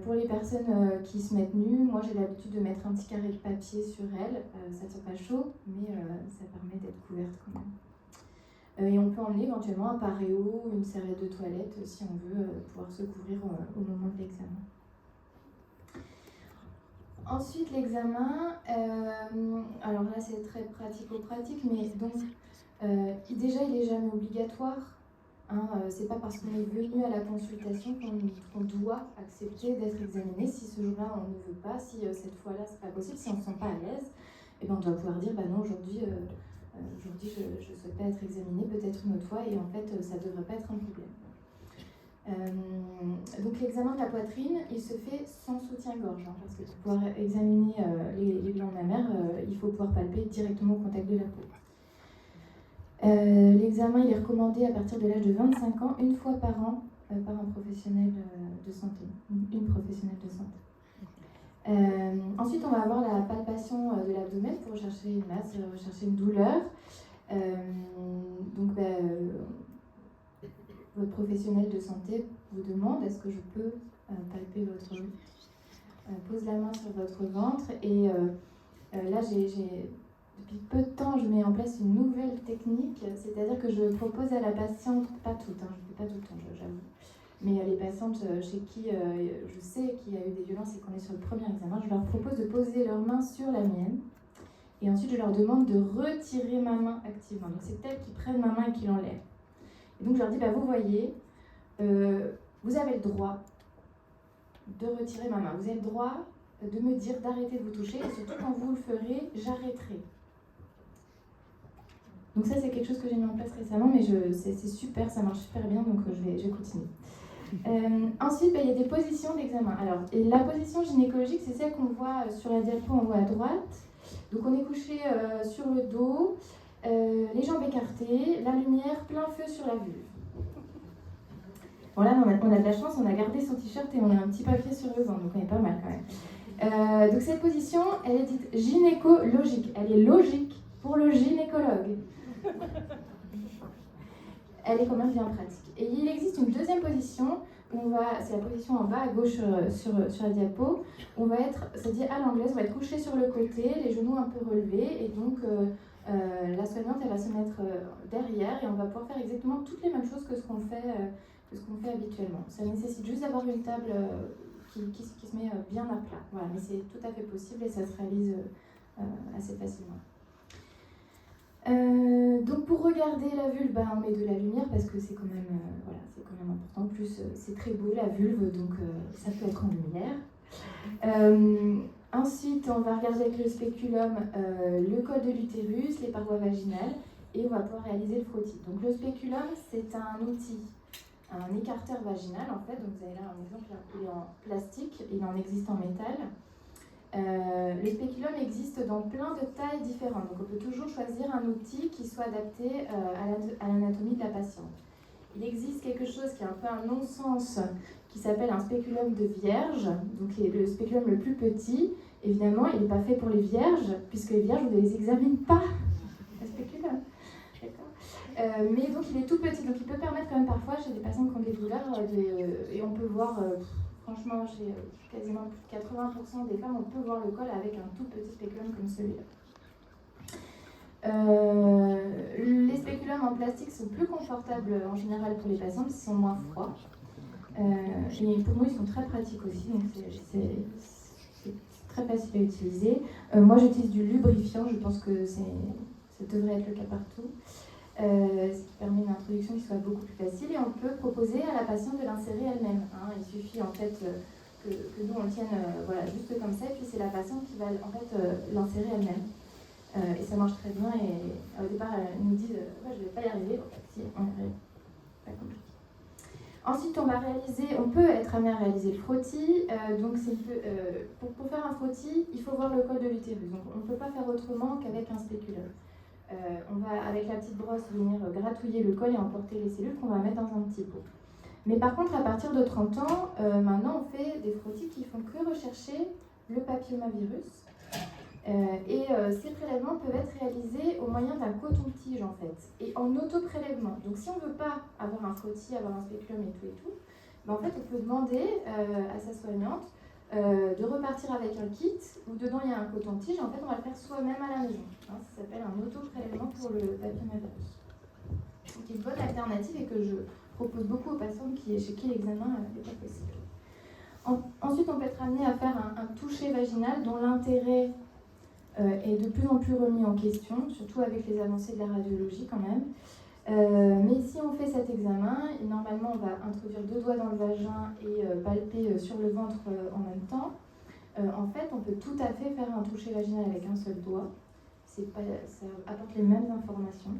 Pour les personnes qui se mettent nues, moi j'ai l'habitude de mettre un petit carré de papier sur elles. Ça ne tient pas chaud, mais ça permet d'être couverte quand même. Et on peut emmener éventuellement un paréo ou une serviette de toilette si on veut pouvoir se couvrir au moment de l'examen. Ensuite, l'examen, alors là c'est très pratico-pratique, mais donc déjà il n'est jamais obligatoire. C'est pas parce qu'on est venu à la consultation qu'on doit accepter d'être examiné. Si ce jour-là on ne veut pas, si cette fois-là c'est pas possible, si on ne se sent pas à l'aise, et ben on doit pouvoir dire non, aujourd'hui je ne souhaite pas être examiné, peut-être une autre fois, et en fait ça ne devrait pas être un problème. Donc l'examen de la poitrine, il se fait sans soutien-gorge, parce que pour pouvoir examiner les glandes mammaires, il faut pouvoir palper directement au contact de la peau. L'examen il est recommandé à partir de l'âge de 25 ans, une fois par an, par un professionnel de santé, une professionnelle de santé. Ensuite, on va avoir la palpation de l'abdomen pour rechercher une masse, rechercher une douleur. Votre professionnel de santé vous demande est-ce que je peux palper votre pose la main sur votre ventre et là depuis peu de temps je mets en place une nouvelle technique, c'est-à-dire que je propose à la patiente, pas toutes, je ne fais pas tout le temps j'avoue, mais les patientes chez qui je sais qu'il y a eu des violences et qu'on est sur le premier examen, je leur propose de poser leurs mains sur la mienne et ensuite je leur demande de retirer ma main activement, donc c'est elles qui prennent ma main et qui l'enlèvent. Et donc je leur dis, vous voyez, vous avez le droit de retirer ma main. Vous avez le droit de me dire d'arrêter de vous toucher et surtout quand vous le ferez, j'arrêterai. Donc ça c'est quelque chose que j'ai mis en place récemment, mais c'est super, ça marche super bien, donc je vais continuer. Ensuite, il y a des positions d'examen. Alors, et la position gynécologique, c'est celle qu'on voit sur la diapo, on voit à droite. Donc on est couché sur le dos. Les jambes écartées, la lumière, plein feu sur la vulve. Bon là, on a de la chance, on a gardé son t-shirt et on a un petit papier sur le ventre, donc on est pas mal quand même. Donc cette position, elle est dite gynécologique. Elle est logique pour le gynécologue. Elle est quand même bien pratique. Et il existe une deuxième position, c'est la position en bas à gauche sur la diapo. On va être, c'est-à-dire à l'anglaise, on va être couché sur le côté, les genoux un peu relevés et donc la soignante elle va se mettre derrière et on va pouvoir faire exactement toutes les mêmes choses que ce qu'on fait habituellement. Ça nécessite juste d'avoir une table qui se met bien à plat. Voilà, mais c'est tout à fait possible et ça se réalise assez facilement. Donc pour regarder la vulve, on met de la lumière parce que c'est quand même important. En plus, c'est très beau la vulve, donc ça peut être en lumière. Ensuite, on va regarder avec le spéculum le col de l'utérus, les parois vaginales, et on va pouvoir réaliser le frottis. Donc le spéculum, c'est un outil, un écarteur vaginal en fait. Donc vous avez là un exemple, il est en plastique, il en existe en métal. Le spéculum existe dans plein de tailles différentes, donc on peut toujours choisir un outil qui soit adapté à l'anatomie de la patiente. Il existe quelque chose qui est un peu un non-sens, qui s'appelle un spéculum de vierge, donc le spéculum le plus petit. Évidemment, il n'est pas fait pour les vierges, puisque les vierges, on ne les examine pas, le spéculum. Mais donc il est tout petit, donc il peut permettre quand même parfois chez des patients qui ont des douleurs, et on peut voir, franchement, chez quasiment plus de 80% des femmes, on peut voir le col avec un tout petit spéculum comme celui-là. Les spéculums en plastique sont plus confortables en général pour les patients, parce qu'ils sont moins froids. Et pour nous, ils sont très pratiques aussi, donc c'est très facile à utiliser. Moi, j'utilise du lubrifiant, je pense que ça devrait être le cas partout. Ce qui permet une introduction qui soit beaucoup plus facile et on peut proposer à la patiente de l'insérer elle-même. Il suffit en fait que nous on le tienne juste comme ça et puis c'est la patiente qui va en fait l'insérer elle-même. Et ça marche très bien et au départ elle nous dit je ne vais pas y arriver. En fait, si, on y arrive. Pas compliqué. Ensuite on peut être amené à réaliser le frottis. Donc pour faire un frottis, il faut voir le col de l'utérus. Donc on ne peut pas faire autrement qu'avec un spéculum. On va avec la petite brosse venir gratouiller le col et emporter les cellules qu'on va mettre dans un petit pot. Mais par contre, à partir de 30 ans, maintenant on fait des frottis qui font que rechercher le papillomavirus. Ces prélèvements peuvent être réalisés au moyen d'un coton-tige en fait, et en auto-prélèvement. Donc si on ne veut pas avoir un frottis, avoir un spéculum et tout, en fait on peut demander à sa soignante de repartir avec un kit où dedans il y a un coton-tige. En fait, on va le faire soi-même à la maison. Ça s'appelle un auto-prélèvement pour le papillomavirus. est une bonne alternative et que je propose beaucoup aux patients chez qui l'examen n'est pas possible. Ensuite, on peut être amené à faire un toucher vaginal dont l'intérêt est de plus en plus remis en question, surtout avec les avancées de la radiologie quand même. Mais si on fait cet examen, normalement on va introduire 2 doigts dans le vagin et palper sur le ventre en même temps. En fait, on peut tout à fait faire un toucher vaginal avec un seul doigt. Ça apporte les mêmes informations.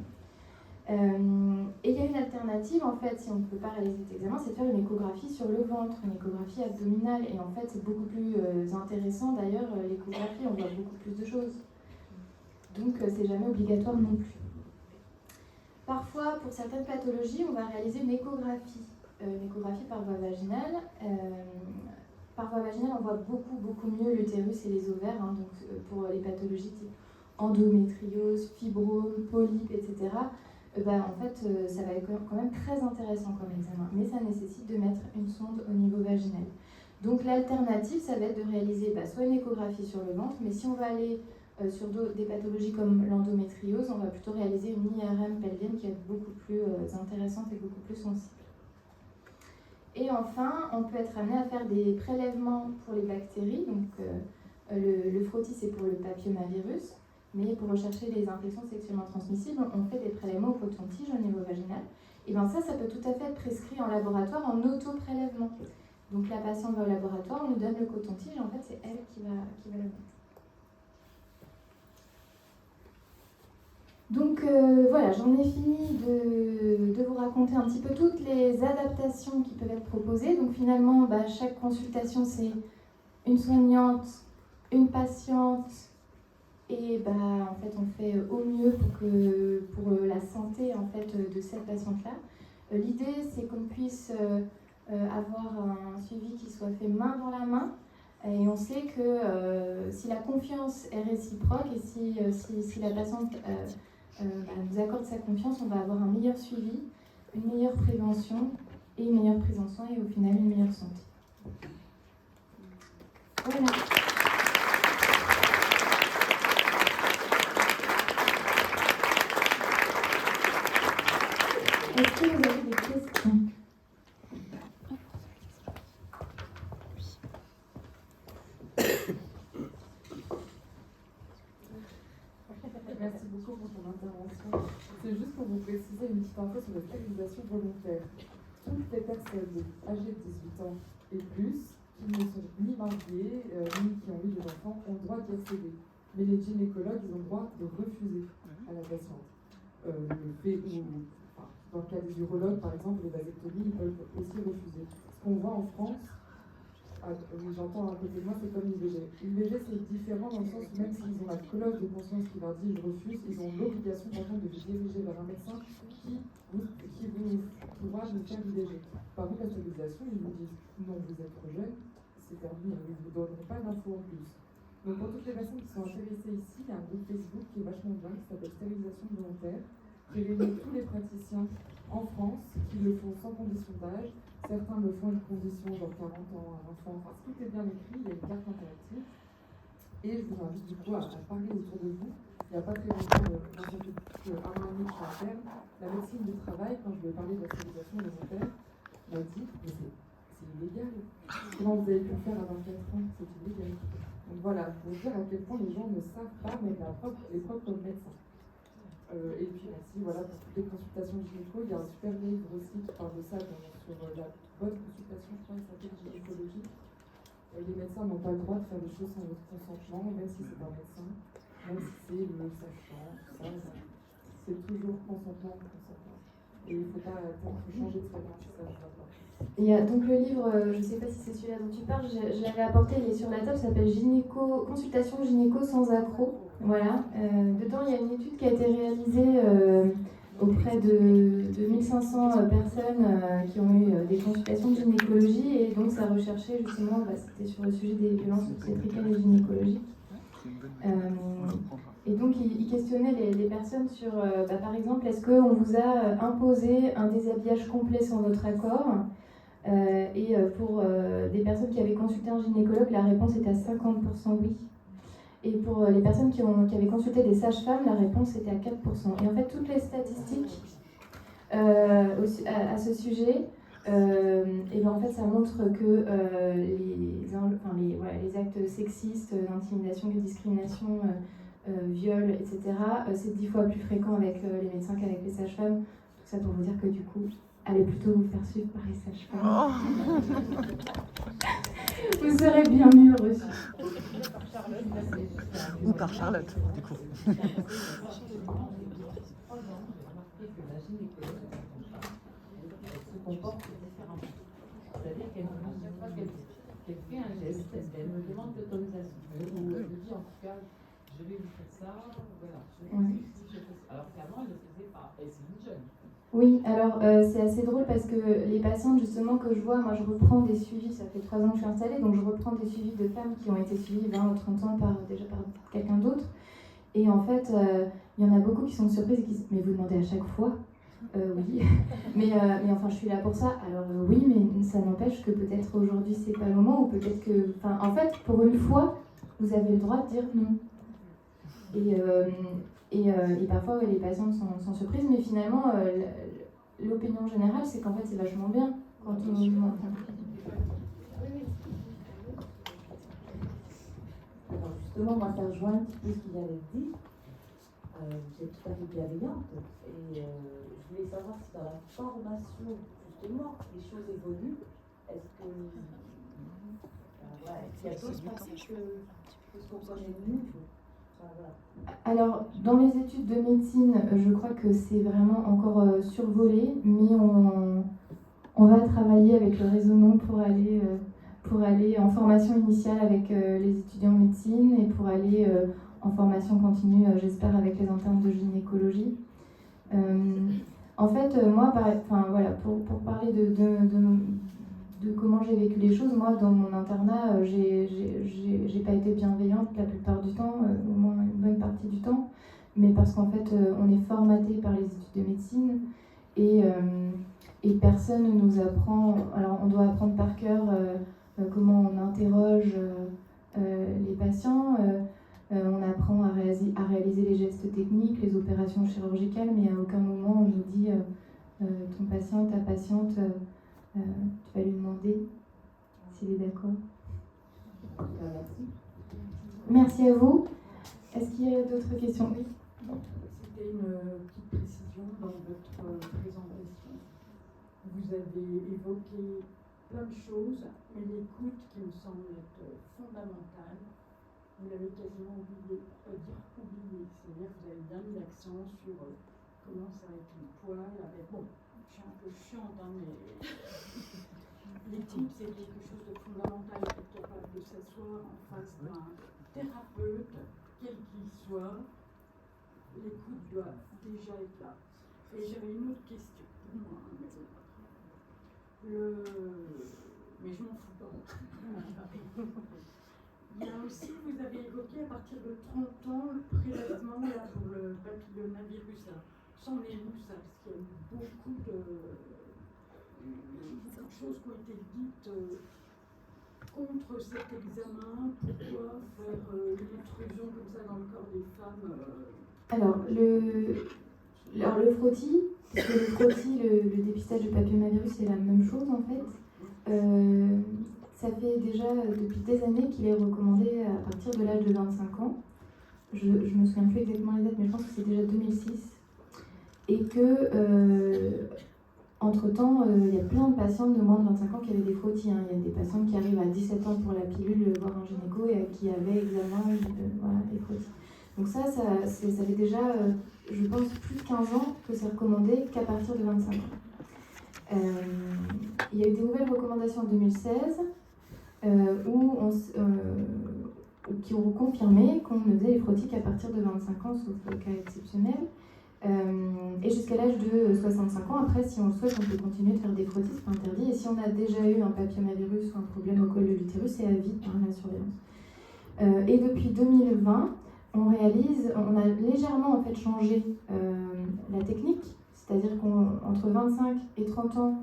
Et il y a une alternative, en fait, si on ne peut pas réaliser cet examen, c'est de faire une échographie sur le ventre, une échographie abdominale. Et en fait, c'est beaucoup plus intéressant. D'ailleurs, l'échographie, on voit beaucoup plus de choses. Donc, c'est jamais obligatoire non plus. Parfois, pour certaines pathologies, on va réaliser une échographie par voie vaginale. Par voie vaginale, on voit beaucoup mieux l'utérus et les ovaires, hein, donc pour les pathologies type endométriose, fibrome, polype, etc. En fait, ça va être quand même très intéressant comme examen, mais ça nécessite de mettre une sonde au niveau vaginal. Donc l'alternative, ça va être de réaliser soit une échographie sur le ventre, mais si on va aller sur des pathologies comme l'endométriose, on va plutôt réaliser une IRM pelvienne qui va être beaucoup plus intéressante et beaucoup plus sensible. Et enfin, on peut être amené à faire des prélèvements pour les bactéries. Donc, le frottis, c'est pour le papillomavirus, mais pour rechercher les infections sexuellement transmissibles, on fait des prélèvements au coton-tige au niveau vaginal. Et bien ça peut tout à fait être prescrit en laboratoire en auto-prélèvement. Donc la patiente va au laboratoire, on lui donne le coton-tige, et en fait c'est elle qui va le mettre. Donc voilà, j'en ai fini de vous raconter un petit peu toutes les adaptations qui peuvent être proposées. Donc finalement, chaque consultation, c'est une soignante, une patiente, et en fait, on fait au mieux pour la santé en fait, de cette patiente-là. L'idée, c'est qu'on puisse avoir un suivi qui soit fait main dans la main. Et on sait que si la confiance est réciproque et si la patiente nous accorde sa confiance, on va avoir un meilleur suivi, une meilleure prévention et une meilleure prise en soin et au final une meilleure santé. Voilà. Est-ce que vous avez des questions ? Merci beaucoup pour ton intervention. C'est juste pour vous préciser une petite info sur la stérilisation volontaire. Toutes les personnes âgées de 18 ans et plus, qui ne sont ni mariées, ni qui ont eu des enfants, ont le droit d'y accéder. Mais les gynécologues, ils ont le droit de refuser à la patiente. Le fait où, dans le cas des urologues, par exemple, les vasectomies, ils peuvent aussi refuser. Ce qu'on voit en France, j'entends à côté de moi, c'est comme l'IVG. L'IVG, c'est différent dans le sens où même s'ils ont la cloche de conscience qui leur dit je refuse, ils ont l'obligation par contre de vous diriger vers un médecin qui vous pourra vous faire l'IVG. Par contre, la stérilisation, ils vous disent non, vous êtes trop jeune, c'est terminé, ils ne vous donneront pas d'infos en plus. Donc pour toutes les personnes qui sont intéressées ici, il y a un groupe Facebook qui est vachement bien, qui s'appelle Stérilisation volontaire, qui réunit tous les praticiens en France qui le font sans condition d'âge. Certains le font une condition, genre 40 ans, un enfant, enfin tout est bien écrit, il y a une carte interactive. Et je vous invite du coup à parler autour de vous. Il n'y a pas très longtemps, dans un an et demi que je suis interne, la médecine du travail, quand je lui ai parlé de la stérilisation volontaire, m'a dit mais c'est illégal. Comment vous avez pu le faire à 24 ans? C'est illégal. Donc voilà, pour dire à quel point les gens ne savent pas, même les propres médecins. Et puis merci voilà, pour toutes les consultations gynéco. Il y a un super livre aussi qui parle de ça, sur la bonne consultation, je crois, qui s'appelle gynécologie. Les médecins n'ont pas le droit de faire des choses sans votre consentement, même si c'est un médecin, même si c'est le sachant, c'est toujours consentement. Et il ne faut pas changer de traitement, ça. Il y a donc le livre, je ne sais pas si c'est celui-là dont tu parles, je l'avais apporté, il est sur la table, ça s'appelle Consultation gynéco sans accro. Voilà. Dedans, il y a une étude qui a été réalisée auprès de 1500 personnes qui ont eu des consultations de gynécologie, et donc ça recherchait justement, c'était sur le sujet des violences obstétricales et gynécologiques. Et donc il questionnait les personnes sur, par exemple, est-ce qu'on vous a imposé un déshabillage complet sans votre accord? Et pour des personnes qui avaient consulté un gynécologue, la réponse était à 50% oui. Et pour les personnes qui avaient consulté des sages-femmes, la réponse était à 4%. Et en fait, toutes les statistiques à ce sujet. Et bien en fait, ça montre que les actes sexistes, d'intimidation, de discrimination, viol, etc., c'est 10 fois plus fréquent avec les médecins qu'avec les sages-femmes. Tout ça pour vous dire que du coup, allez plutôt vous faire suivre par les sages-femmes. Vous serez bien mieux reçus. Ou par Charlotte, du coup. Se comporte différemment. C'est-à-dire qu'elle fait un geste, elle me demande l'autorisation. Ou elle me dit en tout cas, je vais vous faire ça, voilà. Alors qu'avant, elle ne le faisait pas. Et c'est une jeune. Oui, alors c'est assez drôle parce que les patientes justement que je vois, moi je reprends des suivis, ça fait 3 ans que je suis installée, donc je reprends des suivis de femmes qui ont été suivies 20 ou 30 ans par quelqu'un d'autre. Et en fait, il y en a beaucoup qui sont surprises et qui disent « Mais vous demandez à chaque fois ?» Oui, mais enfin je suis là pour ça. Alors oui, mais ça n'empêche que peut-être aujourd'hui c'est pas le moment, ou peut-être que... Enfin, en fait, pour une fois, vous avez le droit de dire non. Et parfois, les patientes sont surprises, mais finalement, l'opinion générale, c'est qu'en fait, c'est vachement bien quand on ment. Alors justement, moi, ça rejoint un petit peu ce qu'il avait dit. Vous êtes tout à fait bienveillante. Et je voulais savoir si dans la formation, justement, les choses évoluent. Est-ce que... est-ce qu'il y a d'autres pratiques que ce qu'on connaît de nous? Alors, dans les études de médecine, je crois que c'est vraiment encore survolé, mais on va travailler avec le réseau NOM pour aller en formation initiale avec les étudiants de médecine et pour aller en formation continue, j'espère, avec les internes de gynécologie. En fait, moi, pour parler de comment j'ai vécu les choses, moi, dans mon internat, j'ai pas été bienveillante la plupart du temps, au moins une bonne partie du temps, mais parce qu'en fait, on est formaté par les études de médecine et personne ne nous apprend. Alors, on doit apprendre par cœur comment on interroge les patients. On apprend à réaliser les gestes techniques, les opérations chirurgicales, mais à aucun moment on nous dit ton patient, ta patiente, tu vas lui demander s'il est d'accord. Merci à vous. Est-ce qu'il y a d'autres questions? Oui. C'était une petite précision dans votre présentation. Vous avez évoqué plein de choses, mais l'écoute qui me semble être fondamentale, vous l'avez quasiment oublié. C'est-à-dire que vous avez bien mis l'accent sur comment ça va être une poêle avec... Bon, je suis un peu chiante, hein, mais l'écoute, c'est quelque chose de fondamental, être capable de s'asseoir en face d'un thérapeute, quel qu'il soit. L'écoute doit déjà être là. Et j'avais une autre question pour moi, mais je m'en fous pas. Il y a aussi, vous avez évoqué à partir de 30 ans le prélèvement là, pour le papillomavirus. C'en est où ça? Parce qu'il y a eu beaucoup de choses qui ont été dites contre cet examen. Pourquoi faire une intrusion comme ça dans le corps des femmes Alors, le frottis, parce que le frottis, le dépistage du papillomavirus, c'est la même chose en fait. Ça fait déjà depuis des années qu'il est recommandé à partir de l'âge de 25 ans. Je ne me souviens plus exactement les dates, mais je pense que c'est déjà 2006. Et que, entre-temps, il y a plein de patientes de moins de 25 ans qui avaient des frottis. Hein. Il y a des patientes qui arrivent à 17 ans pour la pilule voir un gynéco et qui avaient examen des frottis. Donc ça fait déjà, je pense, plus de 15 ans que c'est recommandé qu'à partir de 25 ans. Il y a eu des nouvelles recommandations en 2016 qui ont confirmé qu'on ne faisait les frottis qu'à partir de 25 ans, sauf cas exceptionnel. Et jusqu'à l'âge de 65 ans, après, si on le souhaite, on peut continuer de faire des frottis, c'est pas interdit. Et si on a déjà eu un papillomavirus ou un problème au col de l'utérus, c'est à vie, la surveillance. Et depuis 2020, on a légèrement en fait changé la technique, c'est-à-dire qu'entre 25 et 30 ans,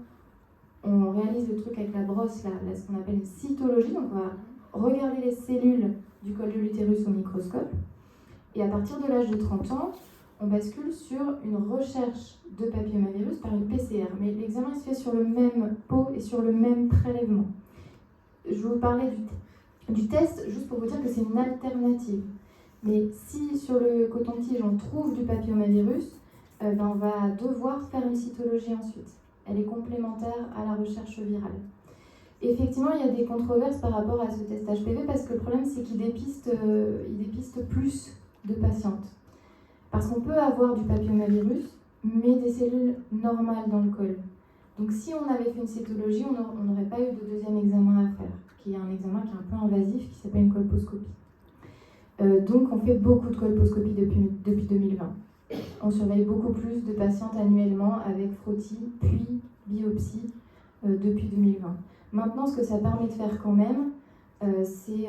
on réalise le truc avec la brosse, ce qu'on appelle une cytologie, donc on va regarder les cellules du col de l'utérus au microscope, et à partir de l'âge de 30 ans, on bascule sur une recherche de papillomavirus par une PCR. Mais l'examen se fait sur le même pot et sur le même prélèvement. Je vous parlais du test, juste pour vous dire que c'est une alternative. Mais si sur le coton-tige on trouve du papillomavirus, on va devoir faire une cytologie ensuite. Elle est complémentaire à la recherche virale. Et effectivement, il y a des controverses par rapport à ce test HPV parce que le problème, c'est qu'il dépiste plus de patientes. Parce qu'on peut avoir du papillomavirus, mais des cellules normales dans le col. Donc si on avait fait une cytologie, on n'aurait pas eu de deuxième examen à faire, qui est un examen qui est un peu invasif, qui s'appelle une colposcopie. Donc on fait beaucoup de colposcopies depuis 2020. On surveille beaucoup plus de patientes annuellement avec frottis, puis biopsie depuis 2020. Maintenant, ce que ça permet de faire quand même, c'est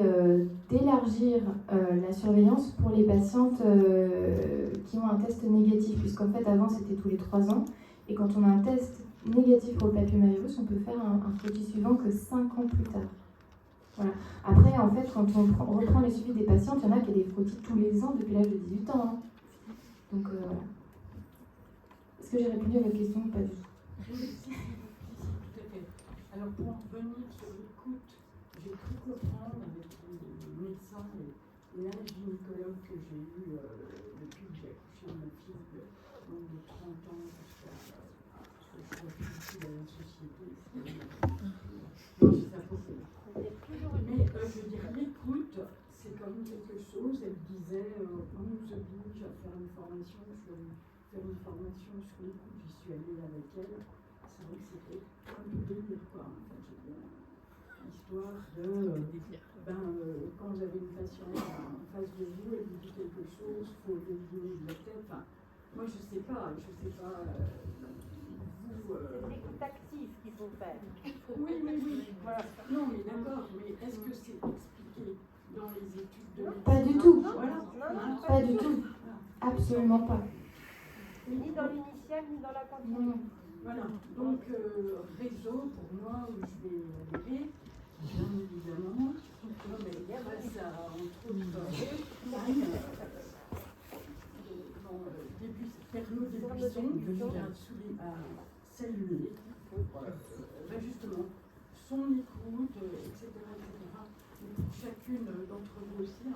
d'élargir la surveillance pour les patientes qui ont un test négatif, puisqu'en fait avant c'était tous les 3 ans, et quand on a un test négatif pour le papillomavirus, on peut faire un frottis suivant que 5 ans plus tard. Voilà. Après, en fait, quand on reprend les suivis des patientes, il y en a qui ont des frottis tous les ans depuis l'âge de 18 ans. Hein. Donc voilà. Est-ce que j'ai répondu à votre question ou pas du tout? Oui, tout à fait. Alors pour en revenir sur l'écoute, j'ai cru comprendre avec les médecins et un gynécologue que j'ai eu depuis que j'ai accouché de ma fille de 30 ans jusqu'à ce que je sois plus dans la société. Non, c'est ça pour ça. Mais je veux dire, l'écoute, c'est quand même quelque chose. Elle disait, on nous oblige à faire une formation, je vais faire une formation sur l'écoute. J'y suis allée avec elle. C'est vrai que c'était un peu délire, quoi. En fait, j'ai bien l'histoire de, quand vous avez une patiente en face de vous, elle vous dit quelque chose, il faut le donner de la tête. Enfin, moi, je sais pas. C'est l'écoute active qu'il faut faire. Oui, voilà. Non, mais d'accord, mais est-ce que c'est expliqué dans les études de médecine? Pas du tout. Voilà. Non, Pas du tout. Absolument pas. Ni dans l'initiale, ni dans la continue. Non. Voilà. Donc, réseau, pour moi, où je vais adhérer, bien évidemment. Non, mais il y a ça, entre autres, début, période d'épuisson, à saluer, justement, son écoute, etc. Et pour chacune d'entre vous aussi,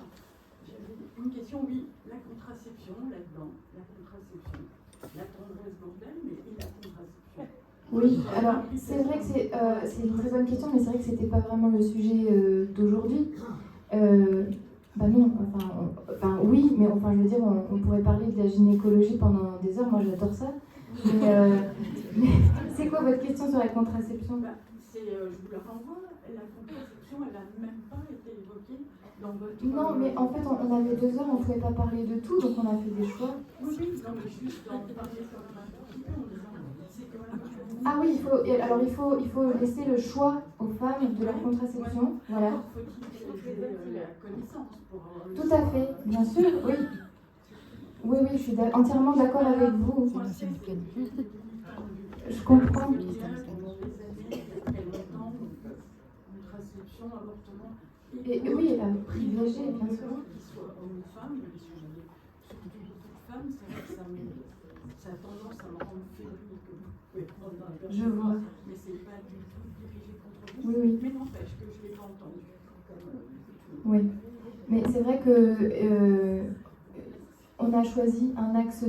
j'avais une question, oui, la contraception, là-dedans, la contraception, la tendresse bordel, mais et la contraception. Oui, alors c'est vrai que c'est une très bonne question, mais c'est vrai que c'était pas vraiment le sujet d'aujourd'hui. Non, oui, mais enfin je veux dire, on pourrait parler de la gynécologie pendant des heures, moi j'adore ça. Mais c'est quoi votre question sur la contraception? Je vous la renvoie, la contraception, elle n'a même pas été évoquée dans votre... Non, mais en fait, on avait 2 heures, on ne pouvait pas parler de tout, donc on a fait des choix. Oui, non, mais juste d'en parler quand même un petit peu en disant, c'est quand même... Ah oui, il faut laisser le choix aux femmes de leur contraception. Voilà. Faut-il la connaissance pour avoir le... Tout à fait, bien sûr, oui. Oui, je suis entièrement d'accord avec vous. Je comprends. Et oui, privilégiée, bien sûr. Qu'il soit homme ou femme, mais surtout beaucoup de femmes, c'est vrai que ça a tendance à me rendre fébrile que vous pouvez prendre dans la Je vois. mais c'est pas du tout dirigé contre vous. Oui. Mais n'empêche que je ne l'ai pas entendu. Oui, mais c'est vrai que on a choisi un axe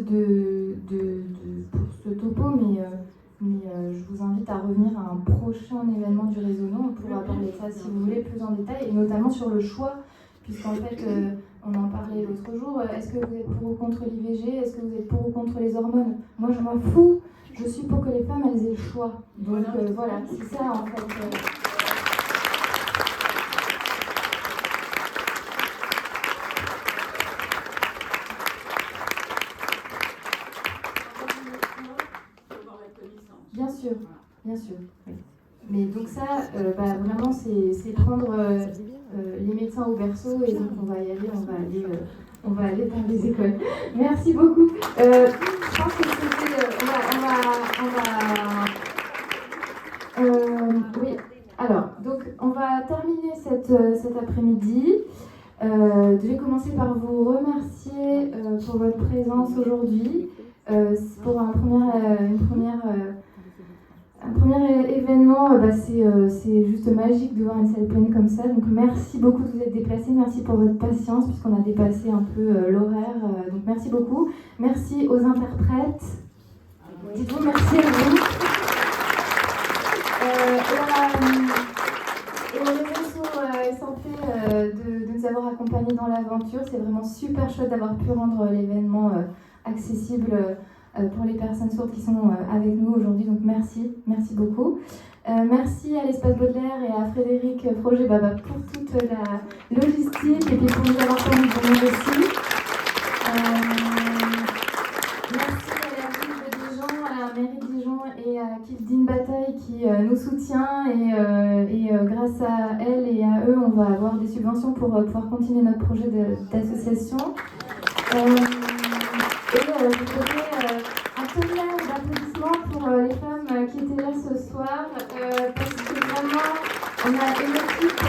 pour ce topo, mais je vous invite à revenir à un prochain événement du Réseau-Non. On pourra parler de ça si vous voulez plus en détail, et notamment sur le choix, puisqu'en fait, on en parlait l'autre jour. Est-ce que vous êtes pour ou contre l'IVG? Est-ce que vous êtes pour ou contre les hormones? Moi, je m'en fous. Je suis pour que les femmes, elles aient le choix. Donc voilà, c'est ça en fait. Bien sûr. Oui. Mais donc ça, vraiment, c'est prendre les médecins au berceau, et donc on va y aller, on va aller dans les écoles. Merci beaucoup. Je pense que c'était, oui. Alors, donc on va terminer cet après-midi. Je vais commencer par vous remercier pour votre présence aujourd'hui. Pour un premier événement, c'est juste magique de voir une salle pleine comme ça. Donc merci beaucoup de vous être déplacés, merci pour votre patience puisqu'on a dépassé un peu l'horaire. Donc merci beaucoup. Merci aux interprètes. Dites-vous merci à vous. Et au réseau santé de nous avoir accompagnés dans l'aventure. C'est vraiment super chouette d'avoir pu rendre l'événement accessible pour les personnes sourdes qui sont avec nous aujourd'hui. Donc merci beaucoup. Merci à l'Espace Baudelaire et à Frédéric Froger pour toute la logistique et puis pour nous avoir permis de venir aussi. Merci à la ville de Dijon, à la mairie de Dijon et à Kildine Bataille qui nous soutient et grâce à elle et à eux, on va avoir des subventions pour pouvoir continuer notre projet d'association. Je voudrais un tonnerre d'applaudissements pour les femmes qui étaient là ce soir, parce que vraiment, on a une équipe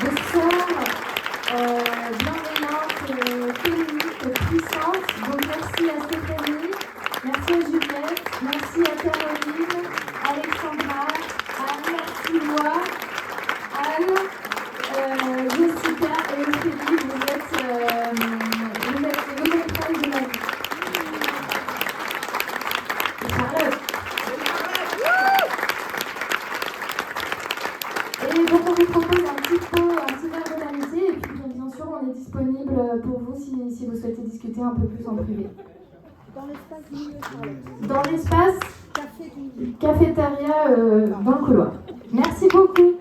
de sœurs bienveillantes, féministes, puissantes. Donc merci à Stéphanie, merci à Juliette, merci à Caroline, Alexandra, Anne, Sylvoie, Anne, Jessica et Ophélie. Vous êtes les nouvelles femmes de la vie. Et donc on vous propose un petit verre de l'amitié et puis bien sûr on est disponible pour vous si vous souhaitez discuter un peu plus en privé. Dans l'espace cafétéria dans le couloir. Merci beaucoup.